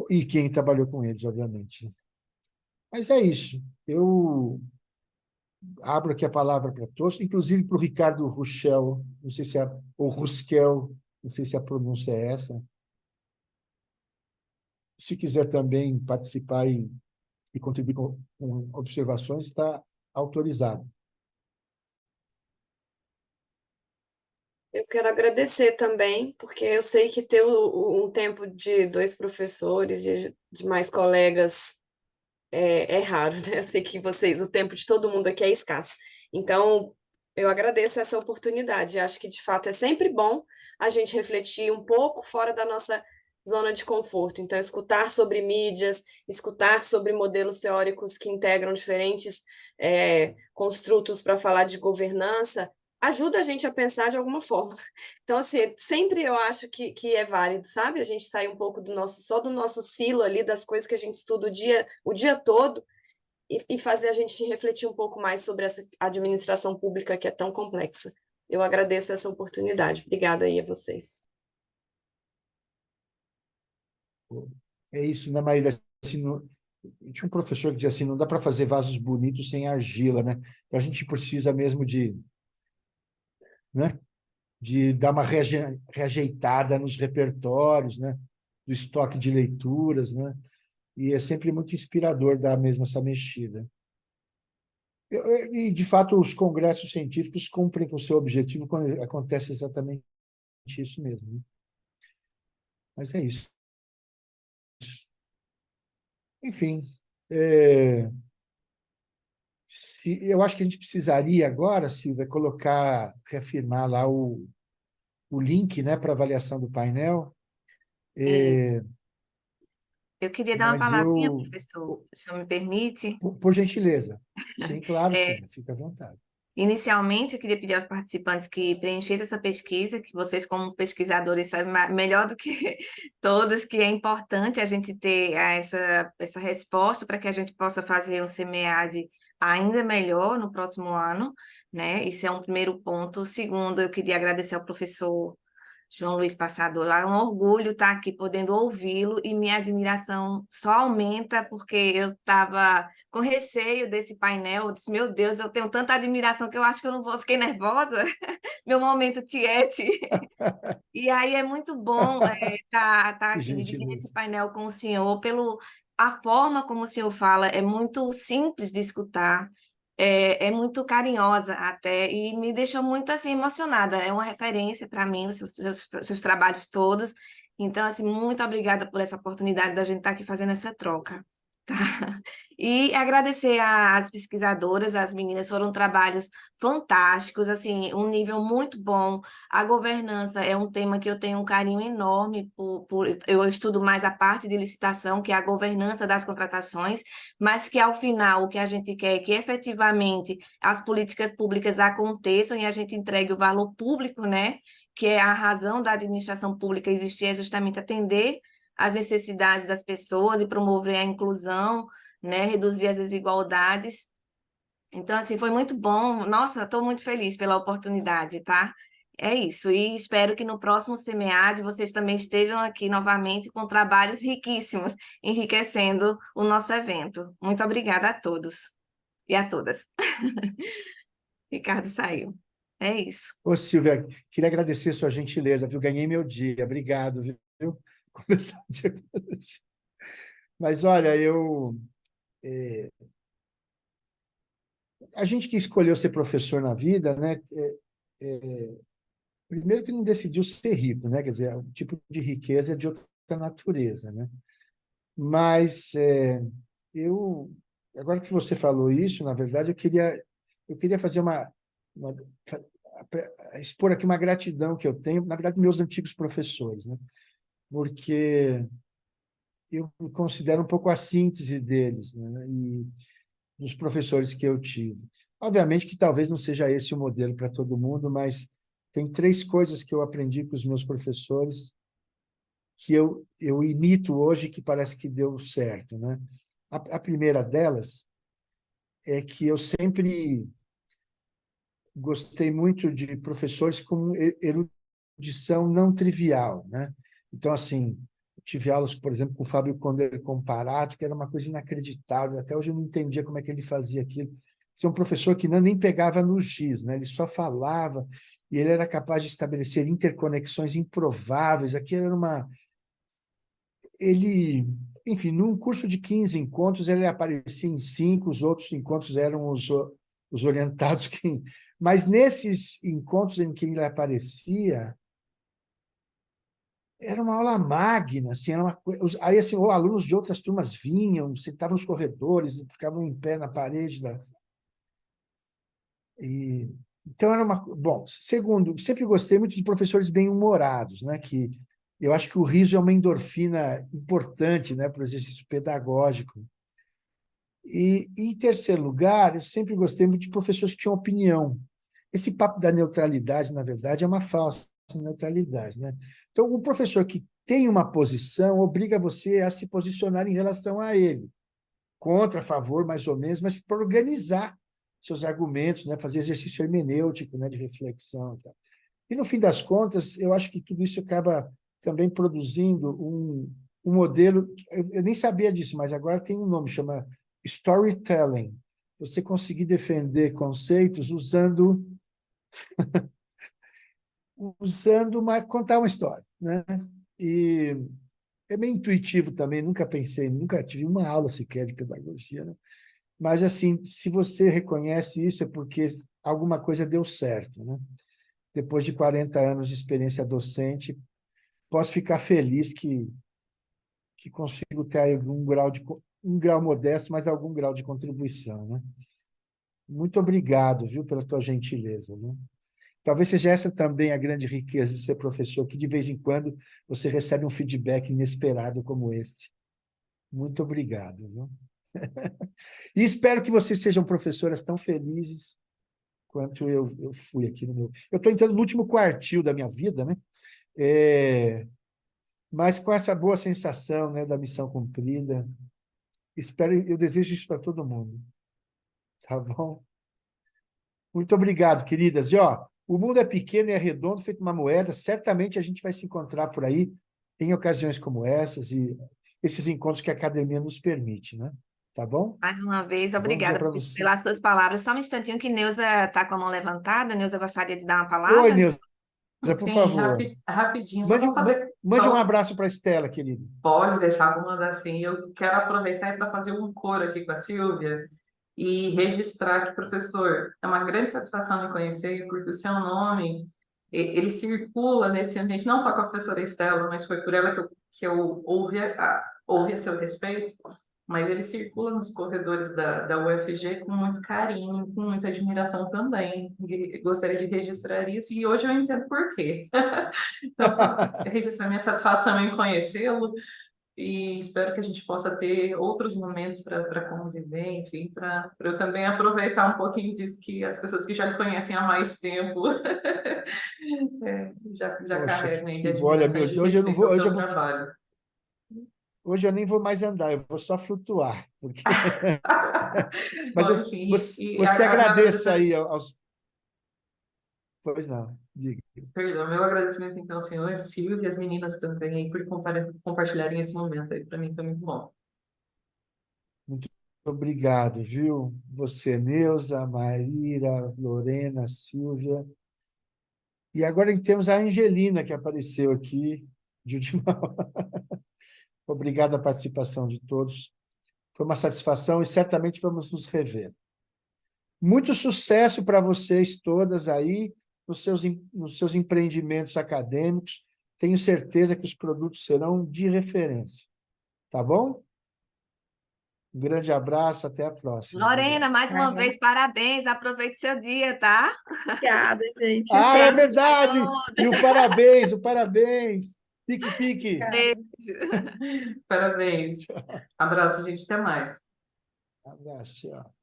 E quem trabalhou com eles, obviamente. Mas é isso. Eu abro aqui a palavra para todos, inclusive para o Ricardo Ruschel, não sei se ou Ruskel, não sei se a pronúncia é essa. Se quiser também participar e contribuir com observações, está autorizado. Eu quero agradecer também, porque eu sei que ter um tempo de 2 professores, de mais colegas, é raro, né? Eu sei que o tempo de todo mundo aqui é escasso. Então, eu agradeço essa oportunidade. Acho que, de fato, é sempre bom a gente refletir um pouco fora da nossa zona de conforto. Então, escutar sobre mídias, escutar sobre modelos teóricos que integram diferentes construtos para falar de governança, ajuda a gente a pensar de alguma forma. Então, assim, sempre eu acho que é válido, sabe? A gente sair um pouco só do nosso silo ali, das coisas que a gente estuda o dia todo, e fazer a gente refletir um pouco mais sobre essa administração pública que é tão complexa. Eu agradeço essa oportunidade. Obrigada aí a vocês. É isso, né, Maíra? Assim, tinha um professor que dizia assim, não dá para fazer vasos bonitos sem argila, né? Então, a gente precisa mesmo né, de dar uma reajeitada nos repertórios, né, do estoque de leituras, né? E é sempre muito inspirador dar mesmo essa mexida. E, de fato, os congressos científicos cumprem com o seu objetivo quando acontece exatamente isso mesmo, né? Mas é isso. Enfim, eu acho que a gente precisaria agora, Silvia, reafirmar lá o link, né, para avaliação do painel. Eu queria dar uma Mas palavrinha, professor, se o senhor me permite. por gentileza. Sim, claro, É, Silvia, fica à vontade. Inicialmente, eu queria pedir aos participantes que preenchessem essa pesquisa, que vocês, como pesquisadores, sabem melhor do que todos, que é importante a gente ter essa resposta para que a gente possa fazer um SEMEAD ainda melhor no próximo ano, né? Isso é um primeiro ponto. Segundo, eu queria agradecer ao professor João Luiz Passador. É um orgulho estar aqui podendo ouvi-lo e minha admiração só aumenta porque eu estava com receio desse painel. Eu disse, meu Deus, eu tenho tanta admiração que eu acho que eu não vou, fiquei nervosa. Meu momento tiete. E aí é muito bom tá Que aqui dividindo esse gentileza. painel com o senhor, a forma como o senhor fala é muito simples de escutar, é muito carinhosa até, e me deixou muito assim emocionada. É uma referência para mim, os seus trabalhos todos. Então, assim, muito obrigada por essa oportunidade da gente estar aqui fazendo essa troca. Tá? E agradecer às pesquisadoras, as meninas, foram trabalhos fantásticos, assim, um nível muito bom. A governança é um tema que eu tenho um carinho enorme eu estudo mais a parte de licitação, que é a governança das contratações, mas que ao final o que a gente quer é que efetivamente as políticas públicas aconteçam e a gente entregue o valor público, né? Que é a razão da administração pública existir, é justamente atender às necessidades das pessoas e promover a inclusão, né? Reduzir as desigualdades. Então, assim, foi muito bom. Nossa, estou muito feliz pela oportunidade, tá? É isso. E espero que no próximo SEMEAD vocês também estejam aqui novamente com trabalhos riquíssimos, enriquecendo o nosso evento. Muito obrigada a todos e a todas. Ricardo saiu. É isso. Ô, Silvia, queria agradecer sua gentileza, viu? Ganhei meu dia. Obrigado, viu? Começar o dia com você. Mas, olha, a gente que escolheu ser professor na vida, né? Primeiro que não decidiu ser rico, né? Quer dizer, o tipo de riqueza é de outra natureza, né? Mas eu, agora que você falou isso, na verdade, eu queria fazer expor aqui uma gratidão que eu tenho, na verdade, meus antigos professores, né? Porque eu me considero um pouco a síntese deles, né? E dos professores que eu tive. Obviamente que talvez não seja esse o modelo para todo mundo, mas tem 3 coisas que eu aprendi com os meus professores que eu imito hoje que parece que deu certo, né? A primeira delas é que eu sempre gostei muito de professores com erudição não trivial, né? Então, assim, tive aulas, por exemplo, com o Fábio Conde Comparato, que era uma coisa inacreditável. Até hoje eu não entendia como é que ele fazia aquilo. Esse é um professor que nem pegava no giz, né? Ele só falava e ele era capaz de estabelecer interconexões improváveis. Aquilo era enfim, num curso de 15 encontros, ele aparecia em 5, os outros encontros eram os orientados. Mas nesses encontros em que ele aparecia, era uma aula magna, assim, aí assim, ou alunos de outras turmas vinham, sentavam nos corredores, ficavam em pé na parede então era bom. Segundo, sempre gostei muito de professores bem-humorados, né? Que eu acho que o riso é uma endorfina importante, né, para o exercício pedagógico. E em terceiro lugar, eu sempre gostei muito de professores que tinham opinião. Esse papo da neutralidade, na verdade, é uma falsa neutralidade, né? Então, o professor que tem uma posição obriga você a se posicionar em relação a ele, contra, a favor, mais ou menos, mas para organizar seus argumentos, né? Fazer exercício hermenêutico, né? De reflexão. E tal. E, no fim das contas, eu acho que tudo isso acaba também produzindo um modelo, eu nem sabia disso, mas agora tem um nome, chama storytelling. Você conseguir defender conceitos contar uma história, né? E é meio intuitivo também, nunca tive uma aula sequer de pedagogia, né? Mas, assim, se você reconhece isso, é porque alguma coisa deu certo, né? Depois de 40 anos de experiência docente, posso ficar feliz que consigo ter um grau modesto, mas algum grau de contribuição, né? Muito obrigado, viu, pela tua gentileza, né? Talvez seja essa também a grande riqueza de ser professor, que de vez em quando você recebe um feedback inesperado como este. Muito obrigado, viu? E espero que vocês sejam professoras tão felizes quanto eu fui aqui no meu... Eu estou entrando no último quartil da minha vida, né? Mas com essa boa sensação, né, da missão cumprida. Eu desejo isso para todo mundo. Tá bom? Muito obrigado, queridas. E, ó, o mundo é pequeno e é redondo, feito uma moeda. Certamente a gente vai se encontrar por aí em ocasiões como essas e esses encontros que a academia nos permite, né? Tá bom? Mais uma vez, Bom dia obrigada para você. pelas suas palavras. Só um instantinho que Neuza está com a mão levantada. Neuza gostaria de dar uma Oi, palavra? Neuza, por Sim, favor. rapidinho, só vou fazer. Mande um abraço para a Estela, querida. Pode deixar, vou mandar assim. Eu quero aproveitar para fazer um coro aqui com a Silvia e registrar que, professor, é uma grande satisfação me conhecer, porque o seu nome, ele circula nesse ambiente, não só com a professora Estela, mas foi por ela que eu ouvi a seu respeito, mas ele circula nos corredores da UFG com muito carinho, com muita admiração também. E gostaria de registrar isso, e hoje eu entendo por quê. Então, só registrar minha satisfação em conhecê-lo, e espero que a gente possa ter outros momentos para conviver, enfim, para eu também aproveitar um pouquinho disso que as pessoas que já me conhecem há mais tempo já Poxa, carregam aí de olha, admiração e de hoje eu não respeito ao vou, seu trabalho. hoje eu nem vou mais andar, eu vou só flutuar. Porque... Mas Bom, enfim, você agradeça aí aos... Pois não, diga. Perdão, meu agradecimento então ao senhor, Silvio, e as meninas também aí por compartilharem esse momento aí, para mim foi muito bom. Muito obrigado, viu? Você, Neuza, Maíra, Lorena, Silvia. E agora temos a Angelina, que apareceu aqui de última hora. Obrigado a participação de todos. Foi uma satisfação e certamente vamos nos rever. Muito sucesso para vocês todas aí nos seus empreendimentos acadêmicos. Tenho certeza que os produtos serão de referência. Tá bom? Um grande abraço, até a próxima. Lorena, Obrigado. mais uma vez, parabéns. Aproveite seu dia, tá? Obrigada, gente. Ah, é Abraço pra verdade! todas. E o parabéns! Pique, pique! Beijo. Parabéns. Abraço, gente. Até mais. Abraço, tchau.